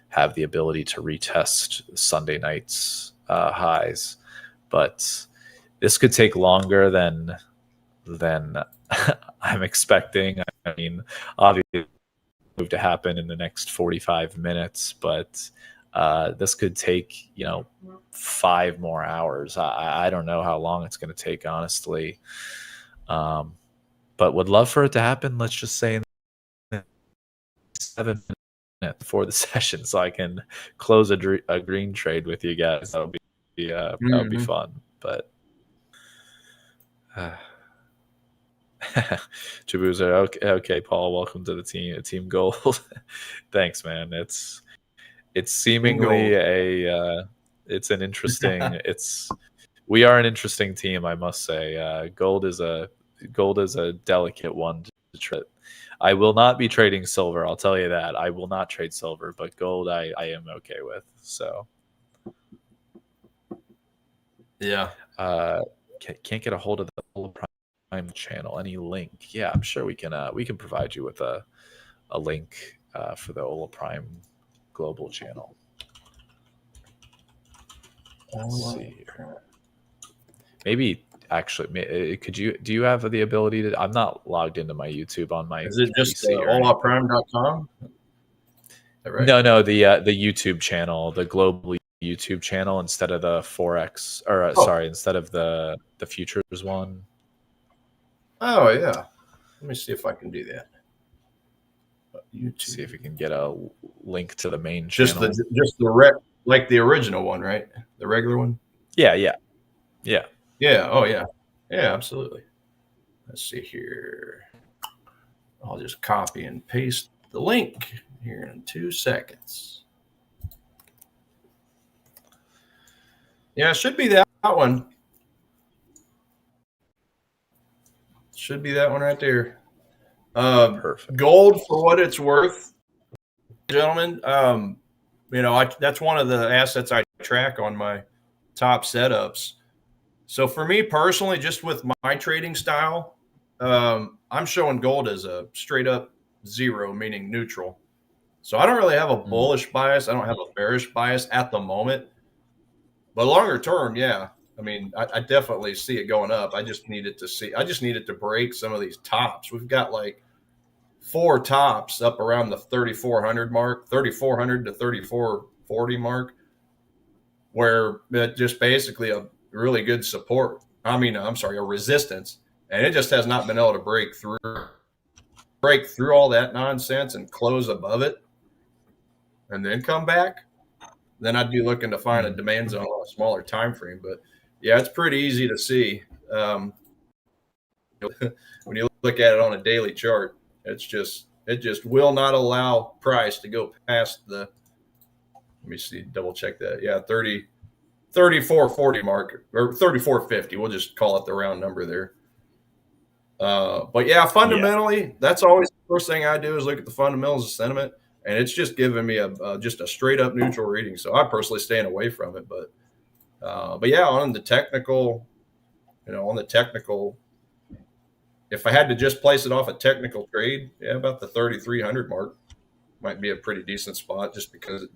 Speaker 1: have the ability to retest Sunday night's highs. But this could take longer than I'm expecting. I mean, obviously, move to happen in the next 45 minutes, but this could take 5 more hours. I don't know how long it's going to take, honestly, but would love for it to happen. Let's just say in 7 minutes before the session, so I can close a green trade with you guys. That would be fun. But Jabuza, okay, Paul, welcome to the team Gold. Thanks, man. It's seemingly it's an interesting we are an interesting team, I must say. Gold is a delicate one to trade. I will not be trading silver, I'll tell you that. I will not trade silver, but gold I am okay with. So
Speaker 2: yeah.
Speaker 1: Can't get a hold of the Hola Prime channel. Any link? Yeah, I'm sure we can provide you with a link for the Hola Prime global channel. Let's see here. Maybe actually, do you have the ability to? I'm not logged into my YouTube on my
Speaker 2: Is it just
Speaker 1: PC
Speaker 2: holaprime.com?
Speaker 1: Right? No, the YouTube channel, the global YouTube channel, instead of the Forex, or sorry, instead of the futures one.
Speaker 2: Oh yeah, let me see if I can do that.
Speaker 1: YouTube. See if we can get a link to the main channel.
Speaker 2: Just the like the original one, right? The regular one.
Speaker 1: Yeah.
Speaker 2: Oh yeah, absolutely. Let's see here. I'll just copy and paste the link here in 2 seconds. Yeah, it should be that one. Should be that one right there. Perfect. Gold, for what it's worth, gentlemen. That's one of the assets I track on my top setups. So for me personally, just with my trading style, I'm showing gold as a straight up 0, meaning neutral. So I don't really have a bullish bias. I don't have a bearish bias at the moment. But longer term, yeah. I mean, I definitely see it going up. I just need it to break some of these tops. We've got like 4 tops up around the 3,400 mark, 3,400 to 3,440 mark, where it just basically a really good support. A resistance. And it just has not been able to break through all that nonsense and close above it and then come back. Then I'd be looking to find a demand zone on a smaller time frame. But yeah, it's pretty easy to see. When you look at it on a daily chart, it just will not allow price to go past the, let me see, double check that. Yeah, 3440 mark, or 3450. We'll just call it the round number there. But yeah, fundamentally, that's always the first thing I do is look at the fundamentals of sentiment, and it's just giving me just a straight up neutral reading. So I'm personally staying away from it. But yeah, on the technical, if I had to just place it off a technical trade, yeah, about the 3,300 mark might be a pretty decent spot, just because it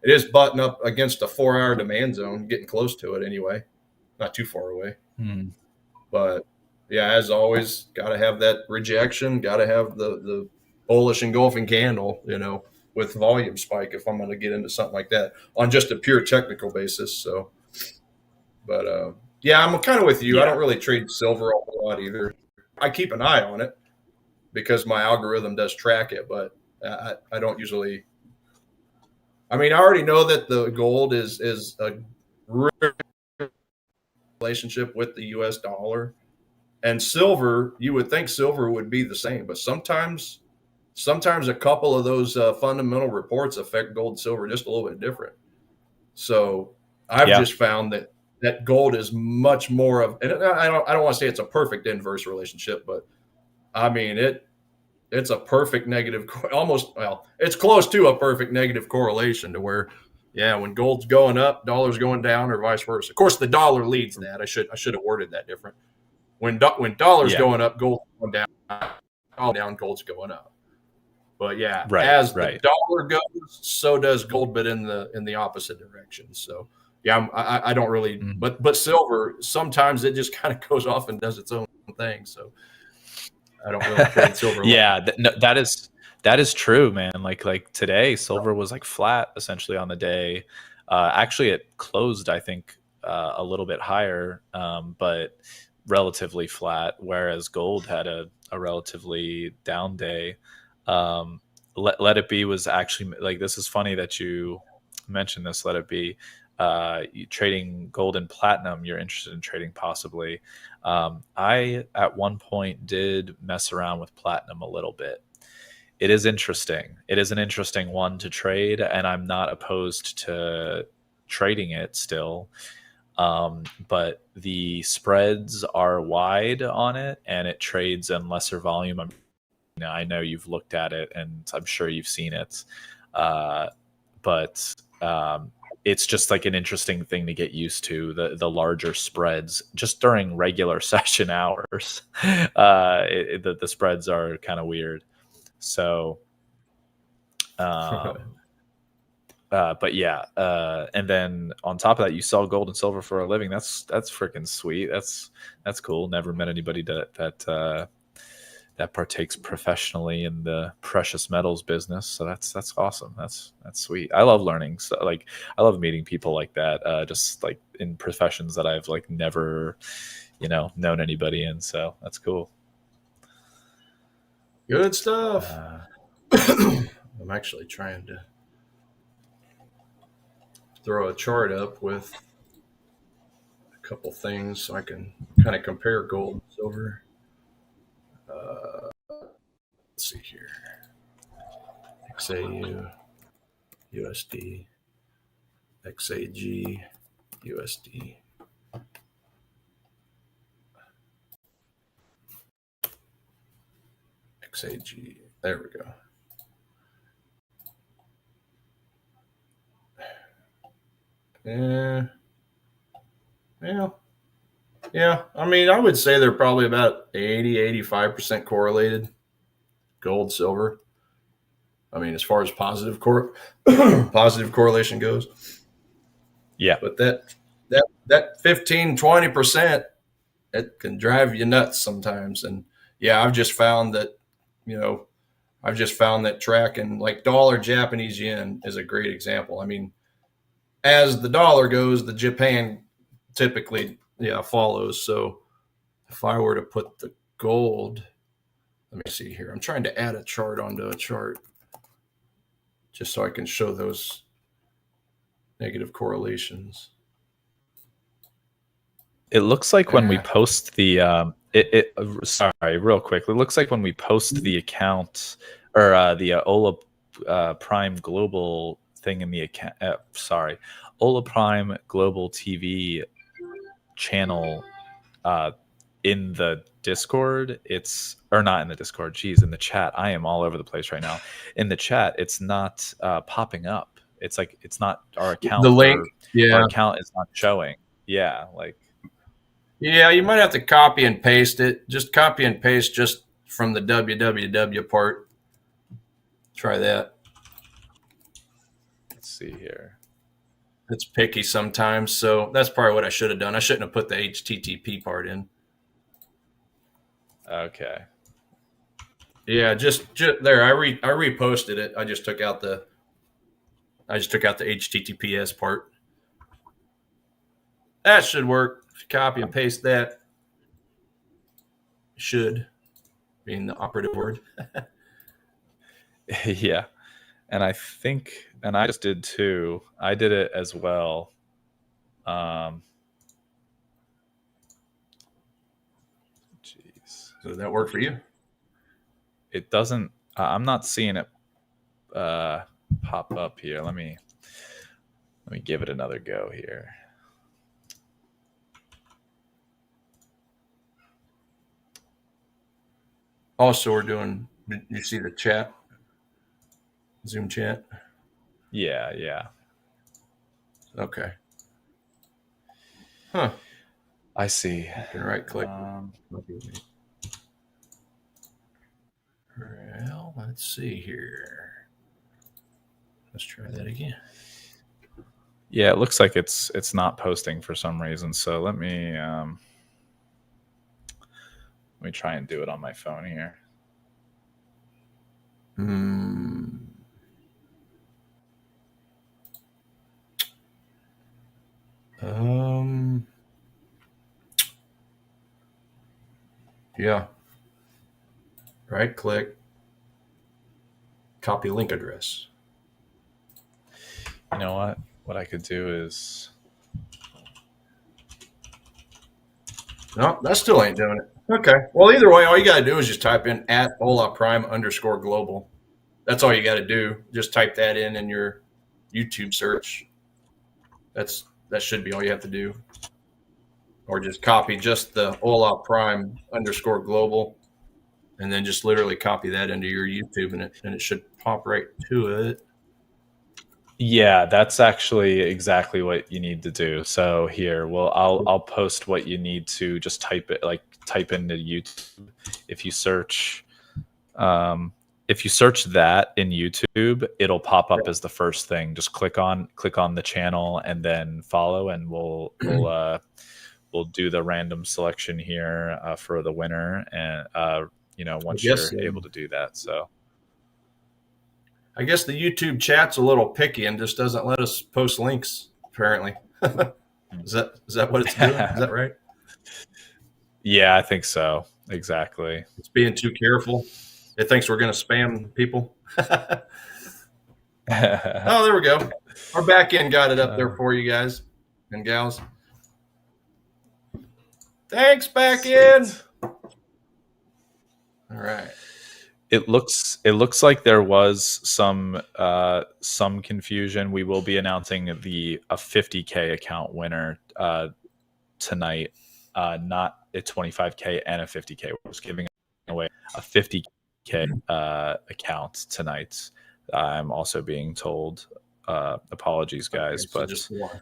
Speaker 2: is butting up against a 4-hour demand zone, getting close to it anyway, not too far away. But yeah, as always, got to have that rejection, got to have the bullish engulfing candle, with volume spike if I'm going to get into something like that on just a pure technical basis. So, but yeah, I'm kind of with you. Yeah. I don't really trade silver a whole lot either. I keep an eye on it because my algorithm does track it, but I don't usually. I mean, I already know that the gold is a relationship with the U.S. dollar, and silver. You would think silver would be the same, but sometimes sometimes a couple of those fundamental reports affect gold and silver just a little bit different. So I've
Speaker 1: Yeah.
Speaker 2: just found that gold is much more of, and I don't want to say it's a perfect inverse relationship, but I mean it's a perfect negative, almost, well, it's close to a perfect negative correlation to where, yeah, when gold's going up, dollar's going down, or vice versa. Of course, the dollar leads that. I should have worded that different. When dollar's
Speaker 1: Yeah.
Speaker 2: going up, gold's going down. Dollar down, gold's going up. But yeah,
Speaker 1: Right.
Speaker 2: as the
Speaker 1: Right.
Speaker 2: dollar goes, so does gold, but in the opposite direction. So yeah, I don't really,
Speaker 1: Mhm.
Speaker 2: but silver, sometimes it just kind of goes off and does its own thing. So I don't really trade silver a lot.
Speaker 1: Yeah, no, that is true, man. Like today, silver was like flat essentially on the day. Actually, it closed, I think, a little bit higher, but relatively flat. Whereas gold had a relatively down day. Um, Let It Be was actually like, this is funny that you mentioned this. Let It Be, trading gold and platinum. You're interested in trading possibly. I at one point did mess around with platinum a little bit. It is interesting. It is an interesting one to trade, and I'm not opposed to trading it still. But the spreads are wide on it, and it trades in lesser volume. I know you've looked at it, and I'm sure you've seen it. Uh, but it's just like an interesting thing to get used to, the larger spreads just during regular session hours. The spreads are kind of weird. So, um, but yeah, and then on top of that, you sell gold and silver for a living. That's freaking sweet. That's cool. Never met anybody that partakes professionally in the precious metals business. So that's awesome. That's sweet. I love learning. So like, I love meeting people like that. Just like in professions that I've like never, known anybody in. So that's cool.
Speaker 2: Good stuff.
Speaker 1: Uh,
Speaker 2: I'm actually trying to throw a chart up with a couple things so I can kind of compare gold and silver. Let's see here. XAU, USD, XAG, USD. XAG. There we go. Yeah. Yeah. Yeah. I mean, I would say they're probably about 80, 85% correlated, gold, silver. I mean, as far as positive correlation goes.
Speaker 1: yeah.
Speaker 2: But that 15, 20%, it can drive you nuts sometimes. And yeah, you know, I've just found that tracking like dollar Japanese yen is a great example. I mean, as the dollar goes, the Japan typically, yeah, follows. So if I were to put the gold, let me see here. I'm trying to add a chart onto a chart just so I can show those negative correlations.
Speaker 1: It looks like when we
Speaker 2: Ah,
Speaker 1: post the sorry, real quick. It looks like when we post the account, or the Ola Prime Global thing in the account. Sorry, Ola Prime Global TV channel, uh, in the Discord. It's, or not in the Discord. Geez, in the chat. I am all over the place right now. In the chat, it's not popping up. It's like it's not our
Speaker 2: the
Speaker 1: account,
Speaker 2: link,
Speaker 1: or our
Speaker 2: yeah.
Speaker 1: account is not showing. Yeah, like.
Speaker 2: Yeah, you might have to copy and paste it. Just copy and paste just from the www part. Try that.
Speaker 1: Let's see here.
Speaker 2: It's picky sometimes, so that's probably what I should have done. I shouldn't have put the HTTP part in.
Speaker 1: Okay.
Speaker 2: Yeah, just there. I reposted it. I just took out the HTTPS part. That should work. If you copy and paste that, should being the operative word.
Speaker 1: Yeah. And I think, and I just did too. I did it as well. Um, Jeez.
Speaker 2: So did that work for you?
Speaker 1: It doesn't, I'm not seeing it pop up here. Let me give it another go here.
Speaker 2: Also, we're doing. You see the chat, Zoom chat.
Speaker 1: Yeah.
Speaker 2: Okay. Huh.
Speaker 1: I see.
Speaker 2: You can right click. Well, let's see here. Let's try that again.
Speaker 1: Yeah, it looks like it's not posting for some reason. So let me try and do it on my phone here.
Speaker 2: Yeah. Right click. Copy link address.
Speaker 1: You know what? What I could do is.
Speaker 2: No, that still ain't doing it. Okay. Well, either way, all you got to do is just type in at Hola Prime _global. That's all you got to do. Just type that in your YouTube search. That should be all you have to do. Or just copy just the Hola Prime _global, and then just literally copy that into your YouTube, and it should pop right to it.
Speaker 1: Yeah, that's actually exactly what you need to do. So here, well, I'll post what you need to just type into YouTube. If you search that in YouTube, it'll pop up as the first thing. Just click on the channel and then follow, and we'll do the random selection here for the winner, and once you're able to do that. So
Speaker 2: I guess the YouTube chat's a little picky and just doesn't let us post links. Apparently, is that what it's doing? Is that right?
Speaker 1: Yeah, I think so. Exactly.
Speaker 2: It's being too careful. It thinks we're going to spam people. Oh, there we go. Our back end got it up there for you guys and gals. Thanks, back end. All right.
Speaker 1: It looks like there was some confusion. We will be announcing a 50K account winner tonight, not a 25K and a 50K. We're just giving away a 50K account tonight. I'm also being told. Apologies, guys,
Speaker 2: Okay, so
Speaker 1: but
Speaker 2: just one.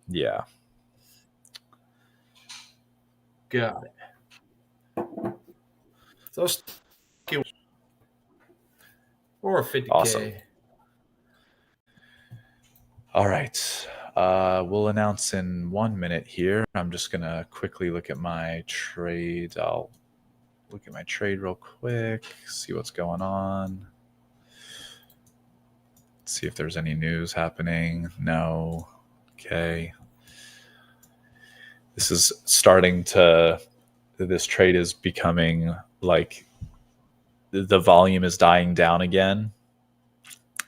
Speaker 1: Yeah.
Speaker 2: Got it. Those or a 50K.
Speaker 1: Awesome. All right. We'll announce in 1 minute here. I'm just going to quickly look at my trade. I'll look at my trade real quick, see what's going on. See if there's any news happening. No. Okay. This trade is becoming like the volume is dying down again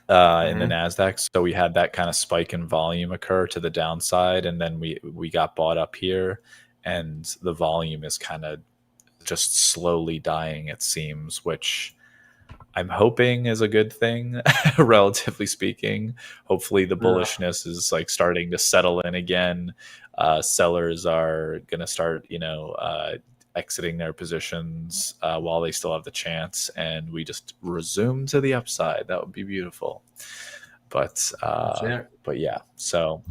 Speaker 1: in the NASDAQ. So we had that kind of spike in volume occur to the downside, and then we got bought up here, and the volume is kind of just slowly dying, it seems, which I'm hoping is a good thing, relatively speaking. Hopefully the bullishness is like starting to settle in again. Sellers are going to start, exiting their positions while they still have the chance, and we just resume to the upside. That would be beautiful. But yeah, so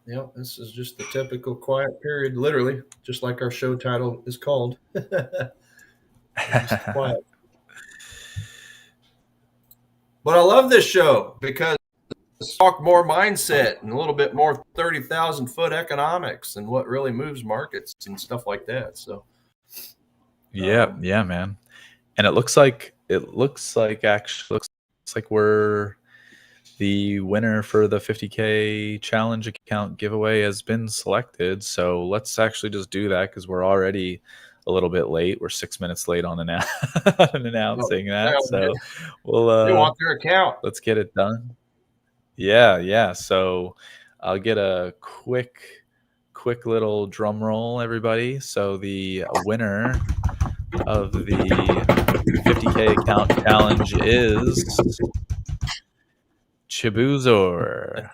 Speaker 2: yep, this is just the typical quiet period, literally, just like our show title is called. Just quiet. But I love this show because let's talk more mindset and a little bit more 30,000 foot economics and what really moves markets and stuff like that. So
Speaker 1: yeah, man. And it looks like we're the winner for the 50K challenge account giveaway has been selected. So let's actually just do that, because we're already a little bit late. We're 6 minutes late on announcing that. So
Speaker 2: they want their account.
Speaker 1: Let's get it done. Yeah. So I'll get a quick little drum roll, everybody. So the winner of the 50K account challenge is Chibuzor.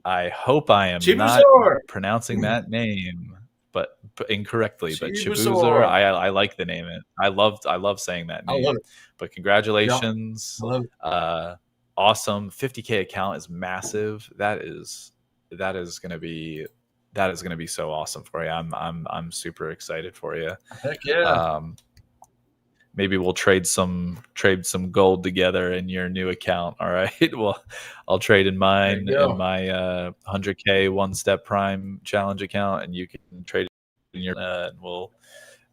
Speaker 1: I hope I am not
Speaker 2: Chibusor.
Speaker 1: pronouncing that name, but incorrectly. But Chibuzor,
Speaker 2: Chibusor.
Speaker 1: I like the name. I love saying that
Speaker 2: I love
Speaker 1: name.
Speaker 2: it.
Speaker 1: But
Speaker 2: Yeah,
Speaker 1: congratulations,
Speaker 2: I love it.
Speaker 1: awesome 50K account is massive. That is gonna be so awesome for you. I'm super excited for you.
Speaker 2: Heck yeah.
Speaker 1: Um, maybe we'll trade some gold together in your new account. All right. Well, I'll trade in
Speaker 2: There you
Speaker 1: mine in
Speaker 2: go.
Speaker 1: my 100K one step prime challenge account, and you can trade in your. And we'll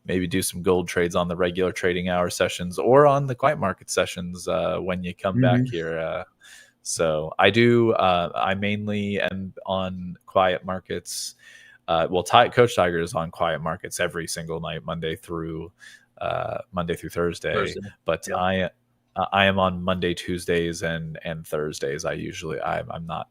Speaker 1: maybe do some gold trades on the regular trading hour sessions or on the quiet market sessions when you come back
Speaker 2: Mm-hmm.
Speaker 1: here. So I do. I mainly am on quiet markets. Coach Tiger is on quiet markets every single night, Monday through Thursday.
Speaker 2: Thursday.
Speaker 1: But
Speaker 2: Yep.
Speaker 1: I am on Monday, Tuesdays, and Thursdays. I'm not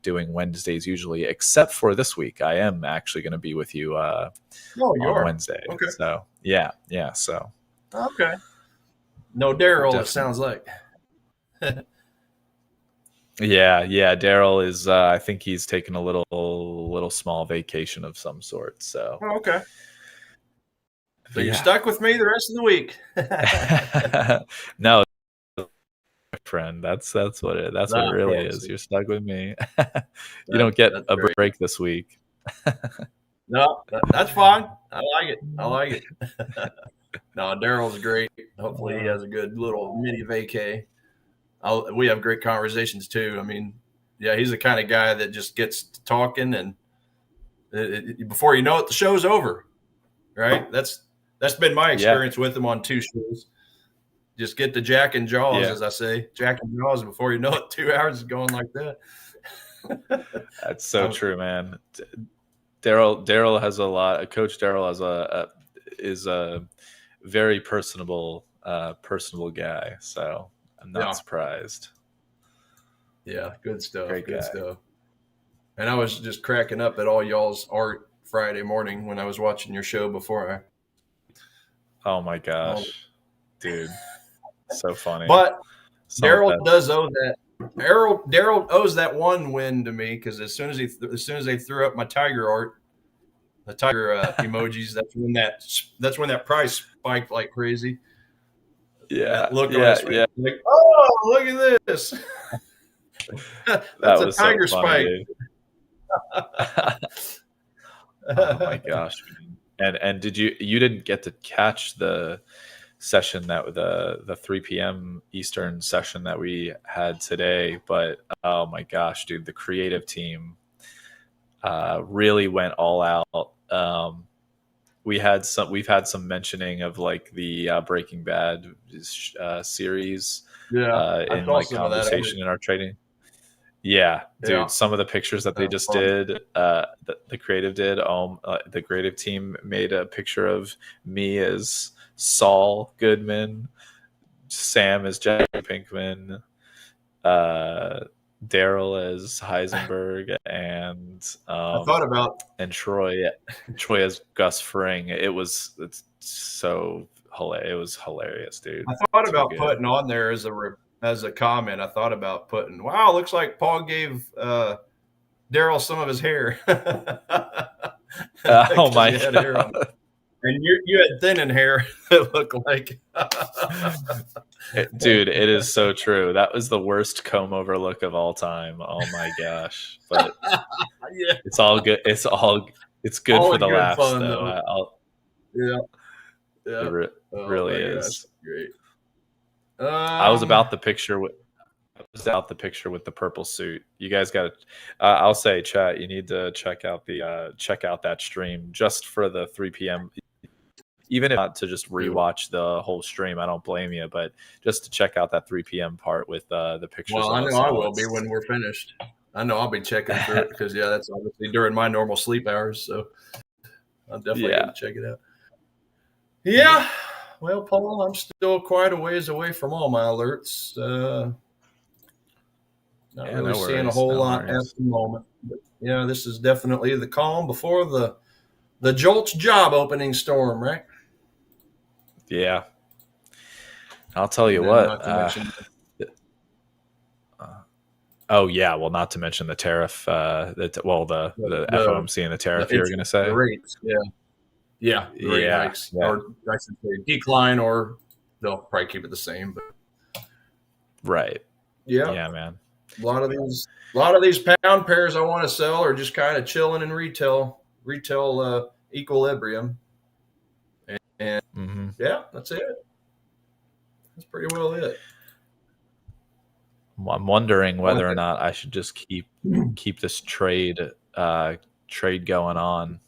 Speaker 1: doing Wednesdays usually, except for this week. I am actually going to be with you
Speaker 2: Oh, you
Speaker 1: on
Speaker 2: are.
Speaker 1: Wednesday.
Speaker 2: Okay.
Speaker 1: So yeah. So
Speaker 2: Okay. No Daryl, it
Speaker 1: definitely.
Speaker 2: sounds like.
Speaker 1: Yeah. Daryl is. I think he's taken a little small vacation of some sort. So
Speaker 2: Oh, okay. So you're
Speaker 1: yeah.
Speaker 2: stuck with me the rest of the week.
Speaker 1: No, friend. That's what it
Speaker 2: Nah,
Speaker 1: really is.
Speaker 2: fancy.
Speaker 1: You're stuck with me. You don't get
Speaker 2: That's
Speaker 1: a
Speaker 2: great.
Speaker 1: break this week.
Speaker 2: No, that's fine. I like it. I like it. No, Daryl's great. Hopefully, he
Speaker 1: Uh,
Speaker 2: has a good little mini vacay. We have great conversations too. I mean, yeah, he's the kind of guy that just gets to talking, and before you know it, the show's over. Right? That's been my
Speaker 1: yeah,
Speaker 2: experience with him on two shows. Just get the Jack and Jaws,
Speaker 1: yeah.
Speaker 2: as I say, Jack and Jaws. Before you know it, 2 hours is going like that.
Speaker 1: That's so
Speaker 2: Um,
Speaker 1: true, man. Daryl has a lot. Coach Daryl is a very personable guy. So I'm not
Speaker 2: yeah,
Speaker 1: surprised.
Speaker 2: yeah, good stuff.
Speaker 1: Great
Speaker 2: Good
Speaker 1: guy.
Speaker 2: stuff. And I was just cracking up at all y'all's art Friday morning when I was watching your show before I.
Speaker 1: Oh my
Speaker 2: Um,
Speaker 1: gosh, dude, so funny.
Speaker 2: but
Speaker 1: Some of the
Speaker 2: Daryl
Speaker 1: best.
Speaker 2: does owe that. Daryl owes that one win to me because as soon as they threw up my tiger art, the tiger emojis, that's when that price spiked like crazy. That
Speaker 1: Yeah,
Speaker 2: look on
Speaker 1: yeah,
Speaker 2: his face,
Speaker 1: yeah.
Speaker 2: like, oh, look at this.
Speaker 1: That
Speaker 2: That's a
Speaker 1: was so
Speaker 2: tiger
Speaker 1: funny,
Speaker 2: spike.
Speaker 1: dude. Oh my gosh, man. And you didn't get to catch the session that the 3 p.m. Eastern session that we had today, but oh my gosh, dude, the creative team really went all out. We've had some mentioning of like the Breaking Bad series
Speaker 2: Yeah, I
Speaker 1: in
Speaker 2: saw
Speaker 1: like
Speaker 2: some of that.
Speaker 1: conversation in our trading. Yeah,
Speaker 2: Yeah,
Speaker 1: dude, some of the pictures that they
Speaker 2: that was
Speaker 1: just
Speaker 2: fun.
Speaker 1: did, the creative did. The creative team made a picture of me as Saul Goodman, Sam as Jack Pinkman, uh, Daryl as Heisenberg,
Speaker 2: I thought about
Speaker 1: and Troy as Gus Fring. It's so hilarious. It was hilarious, dude.
Speaker 2: I thought
Speaker 1: Too
Speaker 2: about
Speaker 1: good.
Speaker 2: putting on there as a comment. I thought about putting, wow, looks like Paul gave Daryl some of his hair
Speaker 1: Oh
Speaker 2: because
Speaker 1: my
Speaker 2: he had hair on,
Speaker 1: god.
Speaker 2: and you had thinning hair that looked like.
Speaker 1: Dude, it is so true. That was the worst comb over look of all time. Oh my gosh. But
Speaker 2: Yeah,
Speaker 1: it's all good. It's good
Speaker 2: all
Speaker 1: for
Speaker 2: in
Speaker 1: the
Speaker 2: good
Speaker 1: laughs
Speaker 2: fun
Speaker 1: though.
Speaker 2: though.
Speaker 1: It
Speaker 2: Yeah, yeah.
Speaker 1: re-
Speaker 2: Oh
Speaker 1: really
Speaker 2: my gosh,
Speaker 1: is.
Speaker 2: great.
Speaker 1: I was
Speaker 2: Um,
Speaker 1: about the picture with I was out the picture with the purple suit. You guys got to I'll say chat, you need to check out that stream just for the 3 p.m. Even if not to just
Speaker 2: cool.
Speaker 1: rewatch the whole stream, I don't blame you, but just to check out that 3 p.m. part with the pictures
Speaker 2: Well, I
Speaker 1: of
Speaker 2: know
Speaker 1: us
Speaker 2: I
Speaker 1: all.
Speaker 2: will be when we're finished. I know I'll be checking through it because yeah, that's obviously during my normal sleep hours. So I'll definitely get
Speaker 1: Yeah.
Speaker 2: to check it out.
Speaker 1: Yeah.
Speaker 2: Yeah. Well, Paul, I'm still quite a ways away from all my alerts. Not
Speaker 1: Yeah,
Speaker 2: really
Speaker 1: no
Speaker 2: seeing a
Speaker 1: worries.
Speaker 2: whole
Speaker 1: No
Speaker 2: lot at
Speaker 1: worries.
Speaker 2: the moment. But yeah, this is definitely the calm before the Jolt's job opening storm, right?
Speaker 1: Yeah. I'll tell
Speaker 2: And
Speaker 1: you
Speaker 2: then
Speaker 1: what.
Speaker 2: not to mention
Speaker 1: Oh yeah, well, not to mention the tariff. The
Speaker 2: the
Speaker 1: FOMC and the
Speaker 2: the
Speaker 1: tariff you were going to
Speaker 2: interest, the
Speaker 1: say.
Speaker 2: rates. Yeah, yeah, the rate
Speaker 1: Yeah,
Speaker 2: hikes,
Speaker 1: yeah,
Speaker 2: or I should say decline, or they'll probably keep it the same. But
Speaker 1: right.
Speaker 2: yeah,
Speaker 1: Yeah, man.
Speaker 2: a lot of these pound pairs I want to sell are just kind of chilling in retail equilibrium. And
Speaker 1: Hmm.
Speaker 2: yeah, that's it. That's pretty well it.
Speaker 1: I'm wondering
Speaker 2: Only
Speaker 1: whether or not I should just
Speaker 2: thing.
Speaker 1: keep this uh, trade going on.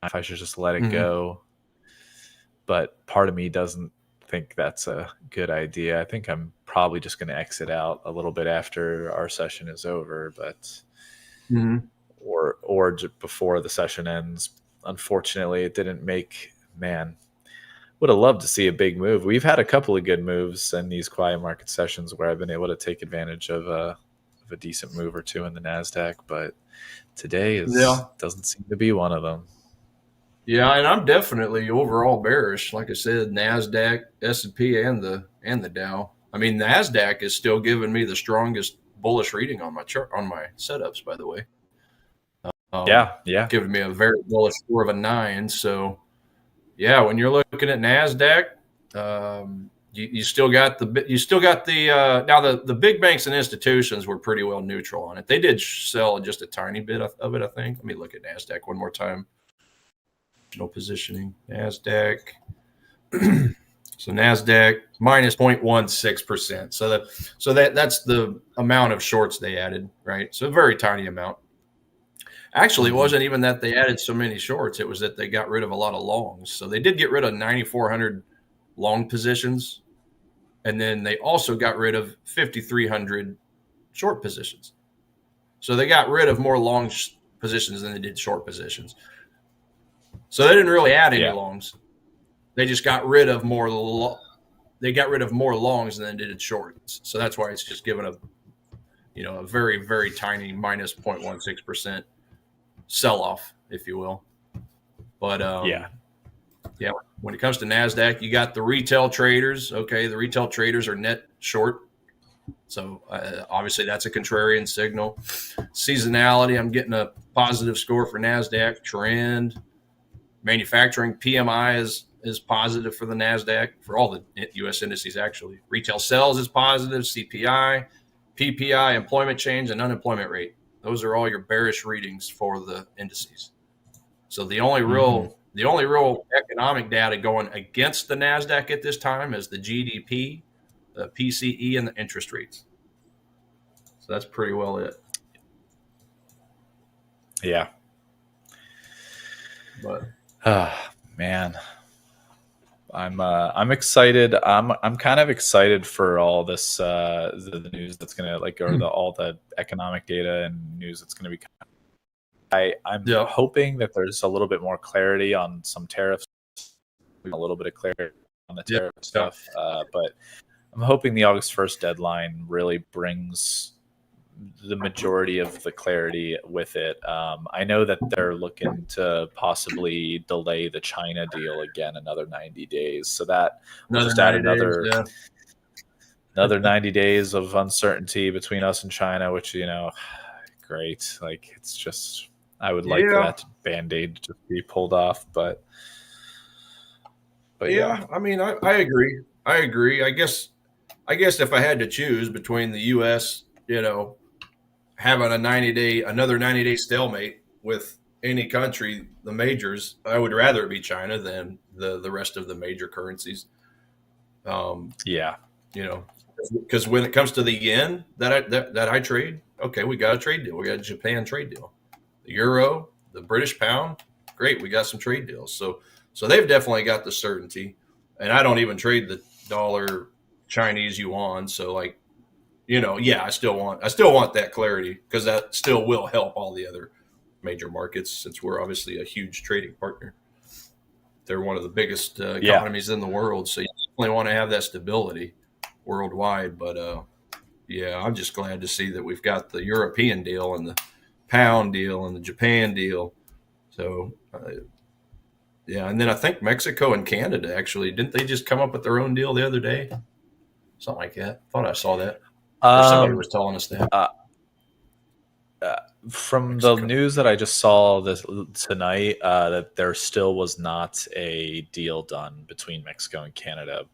Speaker 1: If I should just let it
Speaker 2: Mhm.
Speaker 1: go, but part of me doesn't think that's a good idea. I think I'm probably just going to exit out a little bit after our session is over, but
Speaker 2: Mhm.
Speaker 1: before the session ends. Unfortunately, it didn't make. Man, would have loved to see a big move. We've had a couple of good moves in these quiet market sessions where I've been able to take advantage of a decent move or two in the Nasdaq, but today is
Speaker 2: Yeah.
Speaker 1: doesn't seem to be one of them.
Speaker 2: Yeah, and I'm definitely overall bearish. Like I said, Nasdaq, S&P, and the Dow. I mean, Nasdaq is still giving me the strongest bullish reading on my chart on my setups. By the way, um,
Speaker 1: Yeah, yeah,
Speaker 2: giving me a very bullish score of a 9. So yeah, when you're looking at Nasdaq, you still got the now the big banks and institutions were pretty well neutral on it. They did sell just a tiny bit of it, I think. Let me look at Nasdaq one more time. No positioning. Nasdaq. So Nasdaq minus 0.16%. That's the amount of shorts they added, right? So a very tiny amount. Actually, it
Speaker 1: hmm
Speaker 2: wasn't even that they added so many shorts. It was that they got rid of a lot of longs. So they did get rid of 9,400 long positions, and then they also got rid of 5,300 short positions. So they got rid of more long positions than they did short positions. So they didn't really add any
Speaker 1: yeah,
Speaker 2: longs. They just got rid of more. They got rid of more longs than they did shorts. So that's why it's just given a very very tiny minus 0.16% sell off, if you will. But
Speaker 1: yeah,
Speaker 2: yeah, when it comes to Nasdaq, you got the retail traders. Okay, the retail traders are net short. So obviously that's a contrarian signal. Seasonality, I'm getting a positive score for Nasdaq. Trend, manufacturing PMI is positive for the Nasdaq, for all the U.S. indices actually. Retail sales is positive. CPI, PPI, employment change, and unemployment rate. Those are all your bearish readings for the indices. So
Speaker 1: hmm
Speaker 2: the only real economic data going against the Nasdaq at this time is the GDP, the PCE, and the interest rates. So that's pretty well it.
Speaker 1: yeah.
Speaker 2: But
Speaker 1: Ah, man, I'm excited. I'm kind of excited for all this the news that's gonna like or the all the economic data and news that's gonna be. I'm
Speaker 2: yeah,
Speaker 1: hoping that there's a little bit more clarity on some tariffs, a little bit of clarity on the
Speaker 2: yeah,
Speaker 1: tariff
Speaker 2: yeah.
Speaker 1: stuff, but I'm hoping the August 1st deadline really brings the majority of the clarity with it. I know that they're looking to possibly delay the China deal again another 90 days. So that will
Speaker 2: Another
Speaker 1: just add
Speaker 2: 90 days. Yeah,
Speaker 1: another 90 days of uncertainty between us and China, which, great. Like it's just I would like for
Speaker 2: yeah,
Speaker 1: that band-aid to just be pulled off, but yeah.
Speaker 2: yeah. I mean, I agree. I agree. I guess if I had to choose between the U.S., having another 90-day stalemate with any country, the majors, I would rather it be China than the rest of the major currencies. Um,
Speaker 1: Yeah.
Speaker 2: you know, because when it comes to the yen that I trade, okay, we got a trade deal. We got a Japan trade deal. The euro, the British pound, great. We got some trade deals. So they've definitely got the certainty. And I don't even trade the dollar Chinese yuan. So like, yeah, I still want that clarity because that still will help all the other major markets since we're obviously a huge trading partner. They're one of the biggest
Speaker 1: Yeah.
Speaker 2: economies in the world, so you definitely want to have that stability worldwide. But yeah, I'm just glad to see that we've got the European deal and the pound deal and the Japan deal. So Yeah, and then I think Mexico and Canada actually didn't they just come up with their own deal the other day? Something like that. Thought I saw that, or somebody
Speaker 1: Um,
Speaker 2: was telling us that.
Speaker 1: uh, uh, from the
Speaker 2: Mexico.
Speaker 1: news that I just saw this tonight, that there still was not a deal done between Mexico and Canada,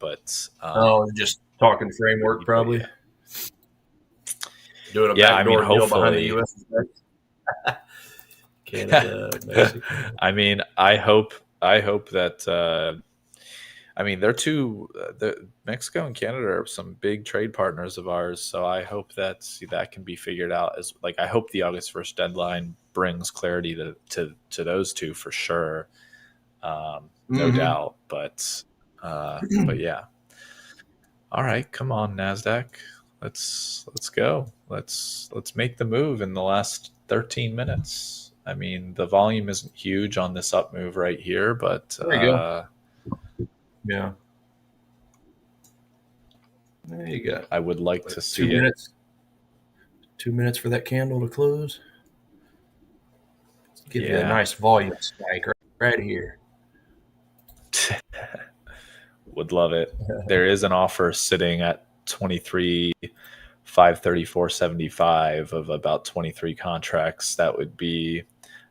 Speaker 2: Oh, just talking framework,
Speaker 1: but
Speaker 2: probably doing a
Speaker 1: yeah, I mean,
Speaker 2: backdoor deal behind the
Speaker 1: hopefully.
Speaker 2: U.S. Canada, Mexico.
Speaker 1: I mean, I hope that I mean, the Mexico and Canada are some big trade partners of ours, so I hope that can be figured out. As like, I hope the August 1st deadline brings clarity to those two for sure, no
Speaker 2: Mm-hmm.
Speaker 1: doubt. But yeah, all right, come on, Nasdaq, let's go. Let's make the move in the last 13 minutes. I mean, the volume isn't huge on this up move right here, but
Speaker 2: There you go. Yeah, there you go.
Speaker 1: I would like to
Speaker 2: Like
Speaker 1: see it.
Speaker 2: 2 minutes for that candle to close. Give you a
Speaker 1: Yeah.
Speaker 2: nice volume spike right here.
Speaker 1: Would love it. There is an offer sitting at 23 534.75 of about 23 contracts. That would be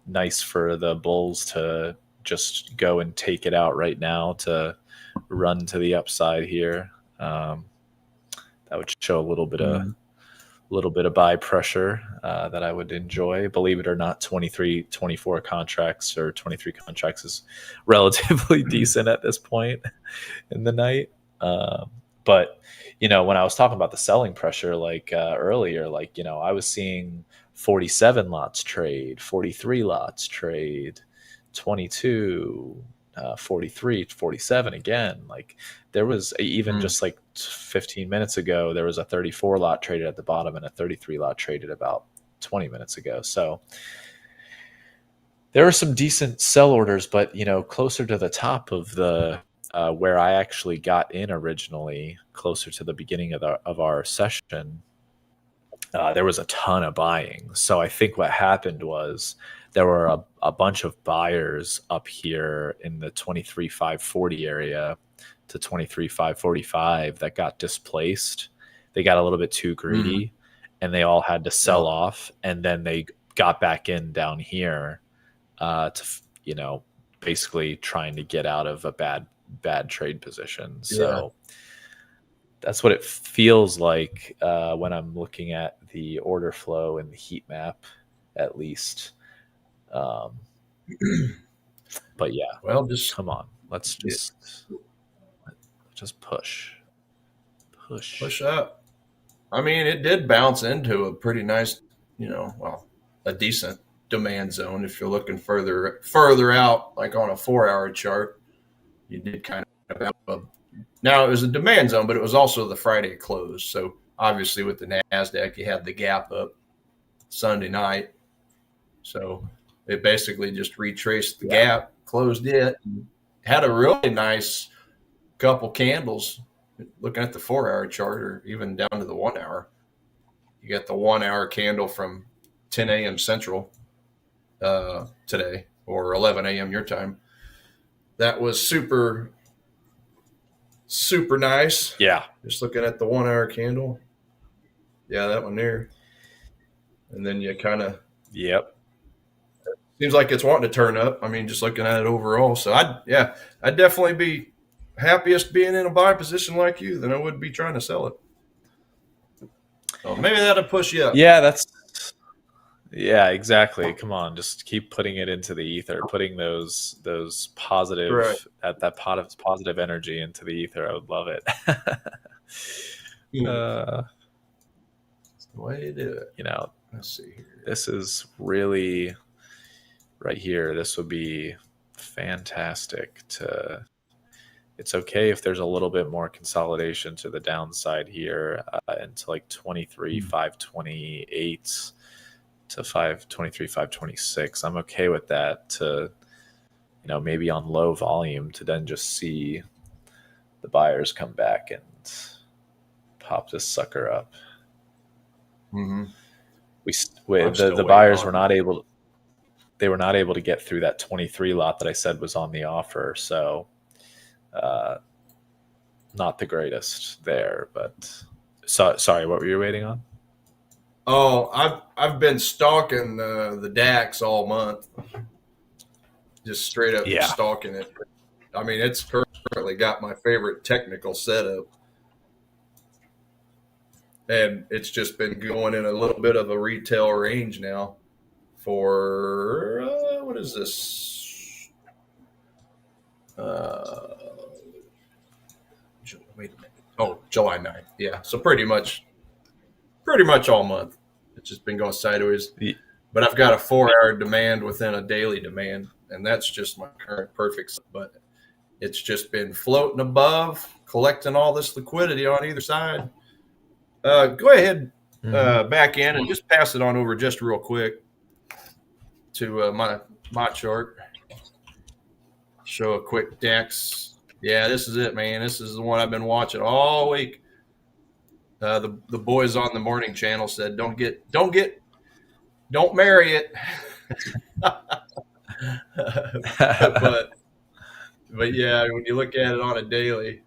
Speaker 1: nice for the bulls to just go and take it out right now to run to the upside here. That would show
Speaker 2: Mm.
Speaker 1: a little bit of buy pressure that I would enjoy. Believe it or not, 23, 24 contracts or 23 contracts is relatively decent at this point in the night. Um, but when I was talking about the selling pressure, like earlier, like I was seeing 47 lots trade, 43 lots trade, 22, 43, 47 again. Like there was even
Speaker 2: Mm.
Speaker 1: just like 15 minutes ago, there was a 34 lot traded at the bottom and a 33 lot traded about 20 minutes ago. So there are some decent sell orders, but closer to the top of the where I actually got in originally, closer to the beginning of our session, there was a ton of buying. So I think what happened was there were a bunch of buyers up here in the 23,540 area to 23,545 that got displaced. They got a little bit too
Speaker 2: Mm.
Speaker 1: greedy, and they all had to
Speaker 2: Yeah.
Speaker 1: sell off, and then they got back in down here to basically trying to get out of a bad trade position.
Speaker 2: Yeah.
Speaker 1: So that's what it feels like when I'm looking at the order flow and the heat map, at least. Um, but yeah,
Speaker 2: Well, just
Speaker 1: come on, let's
Speaker 2: yeah,
Speaker 1: just push.
Speaker 2: push up. I mean, it did bounce into a pretty nice, well, a decent demand zone. If you're looking further out, like on a 4 hour chart, you did kind of bounce up. Now it was a demand zone, but it was also the Friday close. So obviously, with the Nasdaq, you had the gap up Sunday night. So it basically just retraced the
Speaker 1: Yeah,
Speaker 2: gap, closed it, and had a really nice couple candles. Looking at the 4 hour chart, or even down to the 1 hour, you got the 1 hour candle from 10 a.m. Central today, or 11 a.m. your time. That was super, super nice.
Speaker 1: yeah,
Speaker 2: Just looking at the 1 hour candle. Yeah, that one there. And then you kind of
Speaker 1: yep.
Speaker 2: seems like it's wanting to turn up. I mean, just looking at it overall. So I'd definitely be happiest being in a buy position like you than I would be trying to sell it. So maybe that'll push you up.
Speaker 1: Yeah, yeah, exactly. Come on, just keep putting it into the ether, putting those
Speaker 2: Right.
Speaker 1: that pot of positive energy into the ether. I would love it.
Speaker 2: Hmm.
Speaker 1: uh,
Speaker 2: That's the way you do it.
Speaker 1: you know,
Speaker 2: Let's see here.
Speaker 1: this is really right here. This would be fantastic to. It's okay if there's a little bit more consolidation to the downside here into like 23,
Speaker 2: Hmm.
Speaker 1: 528 to 523, 526. I'm okay with that to, maybe on low volume to then just see the buyers come back and pop this sucker up.
Speaker 2: Mm-hmm.
Speaker 1: We
Speaker 2: I'm
Speaker 1: the
Speaker 2: still
Speaker 1: the
Speaker 2: waiting
Speaker 1: buyers were
Speaker 2: on.
Speaker 1: not able they were not able to get through that 23 lot that I said was on the offer. So not the greatest there, but sorry, what were you waiting on?
Speaker 2: Oh, I've been stalking the DAX all month, just straight up
Speaker 1: Yeah.
Speaker 2: stalking it. I mean, it's currently got my favorite technical setup, and it's just been going in a little bit of a retail range now for what is this? Wait a minute. Oh, July 9th. Yeah, so pretty much all month. It's just been going sideways. But I've got a 4-hour demand within a daily demand, and that's just my current perfect. But it's just been floating above, collecting all this liquidity on either side. Go ahead, back in and just pass it on over just real quick to my chart. Show a quick DAX. Yeah, this is it, man. This is the one I've been watching all week. The boys on the morning channel said, "Don't marry it." but yeah, when you look at it on a daily,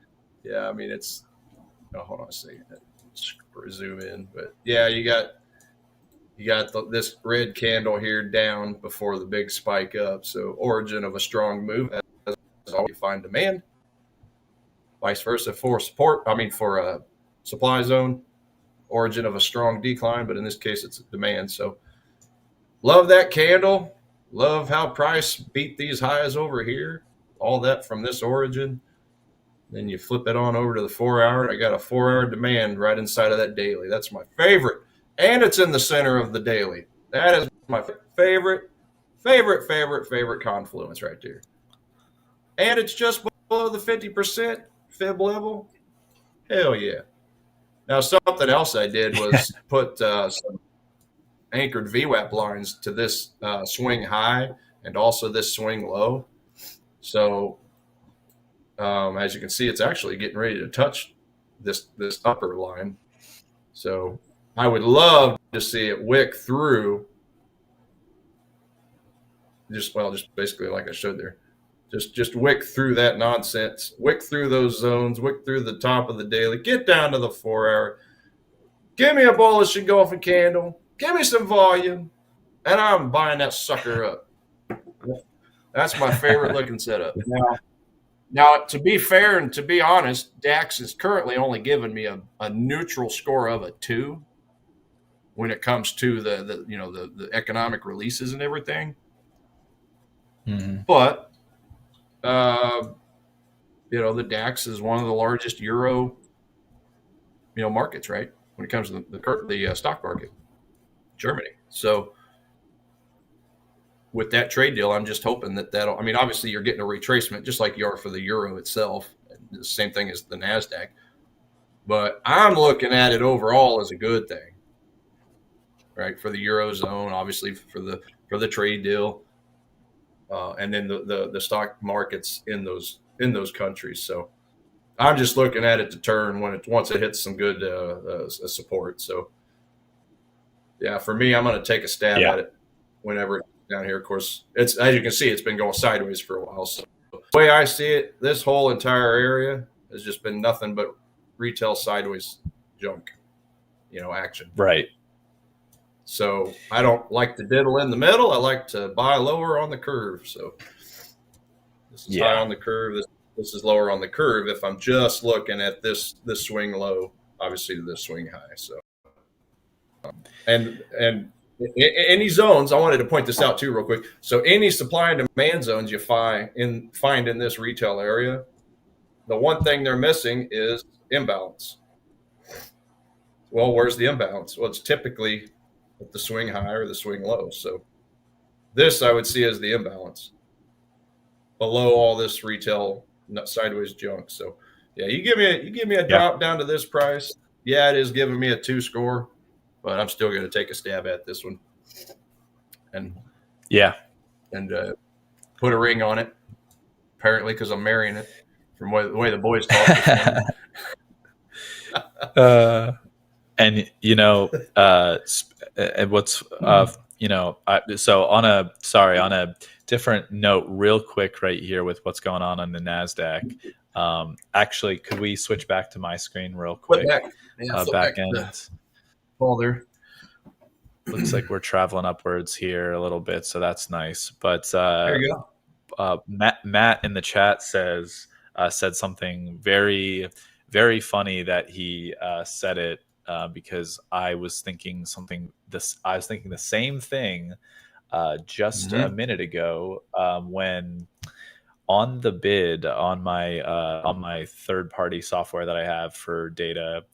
Speaker 2: yeah, I mean it's. Oh, hold on a second. Zoom in, but yeah, you got this red candle here down before the big spike up. So origin of a strong move as always, you find demand. Vice versa for support. I mean for a supply zone, origin of a strong decline, but in this case it's demand. So love that candle. Love how price beat these highs over here. All that from this origin. Then you flip it on over to the 4-hour. I got a 4-hour demand right inside of that daily. That's my favorite. And it's in the center of the daily. That is my favorite confluence right there. And it's just below the 50% fib level. Hell yeah. Now, something else I did was put some anchored VWAP lines to this swing high and also this swing low. So as you can see, it's actually getting ready to touch this upper line. So I would love to see it wick through. Just basically like I showed there. Just wick through that nonsense. Wick through those zones. Wick through the top of the daily. Get down to the 4-hour. Give me a bullish engulfing candle. Give me some volume, and I'm buying that sucker up. That's my favorite looking setup. Now, to be fair and to be honest, DAX is currently only giving me a neutral score of a 2 when it comes to the economic releases and everything. Mm-hmm. But the DAX is one of the largest euro markets, right? When it comes to the stock market, Germany. So with that trade deal, I'm just hoping that'll. I mean, obviously, you're getting a retracement just like you are for the euro itself. The same thing as the NASDAQ. But I'm looking at it overall as a good thing, right? For the eurozone, obviously for the trade deal, and then the stock markets in those countries. So I'm just looking at it to turn once it hits some good support. So yeah, for me, I'm going to take a stab at it whenever it's down here. Of course, it's, as you can see, it's been going sideways for a while. So the way I see it, this whole entire area has just been nothing but retail sideways junk, action.
Speaker 1: Right.
Speaker 2: So I don't like to diddle in the middle. I like to buy lower on the curve. So this is high on the curve. This is lower on the curve. If I'm just looking at this swing low, obviously this swing high. So and any zones, I wanted to point this out too real quick. So any supply and demand zones you find in this retail area, the one thing they're missing is imbalance. Well, where's the imbalance? Well, it's typically at the swing high or the swing low. So this I would see as the imbalance below all this retail sideways junk. So yeah, you give me a drop down to this price. Yeah, it is giving me a 2 score, but I'm still going to take a stab at this one and put a ring on it. Apparently, because I'm marrying it from the way the boys talk.
Speaker 1: And what's So on a different note, real quick, right here with what's going on the Nasdaq. Actually, could we switch back to my screen real
Speaker 2: Flip
Speaker 1: quick?
Speaker 2: back. Yeah, flip
Speaker 1: Back
Speaker 2: back to the
Speaker 1: end.
Speaker 2: ball there.
Speaker 1: Looks like we're traveling upwards here a little bit, so that's nice. But
Speaker 2: There you go.
Speaker 1: Matt in the chat said something very very funny that he said it because I was thinking the same thing just a
Speaker 2: Mm-hmm.
Speaker 1: minute ago when on the bid on my third party software that I have for data,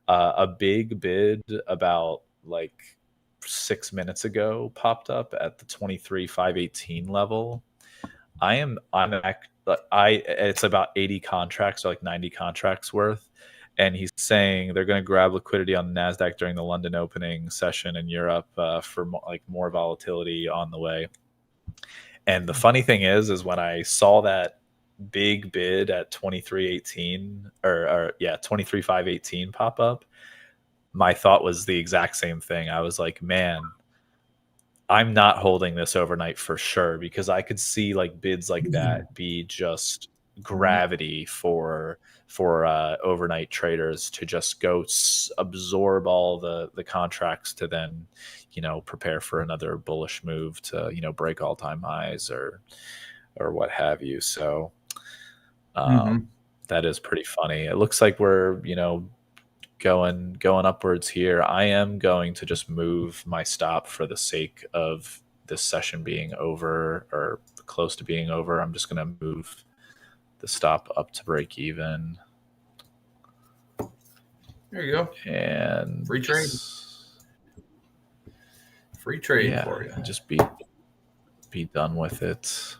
Speaker 1: a big bid about like 6 minutes ago popped up at the 23,518 level. It's about 80 contracts, or like 90 contracts worth. And he's saying they're going to grab liquidity on the Nasdaq during the London opening session in Europe for more volatility on the way. And the funny thing is when I saw that big bid at 2318 or yeah 23,518 pop up, my thought was the exact same thing. I was like, man, I'm not holding this overnight for sure, because I could see like bids like that be just gravity for overnight traders to just go absorb all the contracts to then prepare for another bullish move to break all time highs or what have you. So
Speaker 2: Mm-hmm.
Speaker 1: that is pretty funny. It looks like we're going upwards here. I am going to just move my stop for the sake of this session being over or close to being over. I'm just going to move the stop up to break even.
Speaker 2: There you go.
Speaker 1: And
Speaker 2: Free trade. Free trade for you.
Speaker 1: Just be done with it.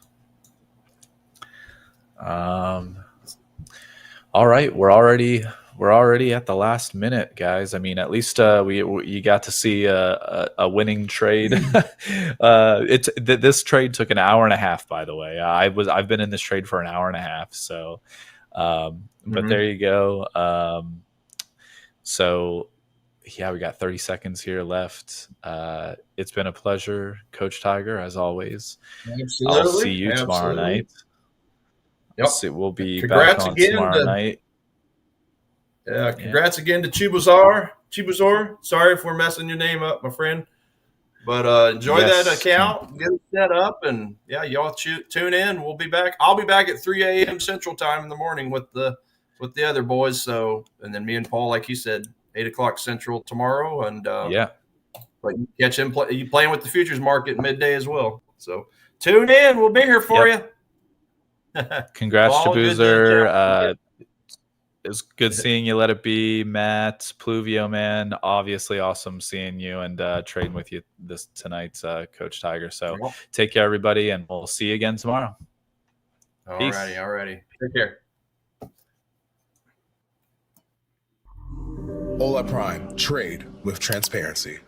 Speaker 1: All right, we're already at the last minute, guys. I mean, at least you got to see a winning trade. This trade took an hour and a half, by the way. I've been in this trade for an hour and a half. So, but there you go. So yeah, we got 30 seconds here left. It's been a pleasure, Coach Tiger, as always.
Speaker 2: Absolutely.
Speaker 1: I'll see you tomorrow night.
Speaker 2: Yep.
Speaker 1: We'll be
Speaker 2: Congrats
Speaker 1: back on
Speaker 2: again
Speaker 1: tomorrow night.
Speaker 2: Congrats again to Chibuzar. Sorry if we're messing your name up, my friend. But enjoy that account, get it set up, and yeah, y'all tune in. We'll be back. I'll be back at 3 a.m. Central Time in the morning with the other boys. So, and then me and Paul, like you said, 8 o'clock Central tomorrow. And but you catch him you playing with the futures market midday as well. So tune in. We'll be here for you.
Speaker 1: Congrats, Shabuzer. It was good seeing you. Let it be, Matt Pluvio, man. Obviously, awesome seeing you and trading with you tonight, Coach Tiger. So take care, everybody, and we'll see you again tomorrow.
Speaker 2: Alrighty. Take care.
Speaker 3: Hola Prime, trade with transparency.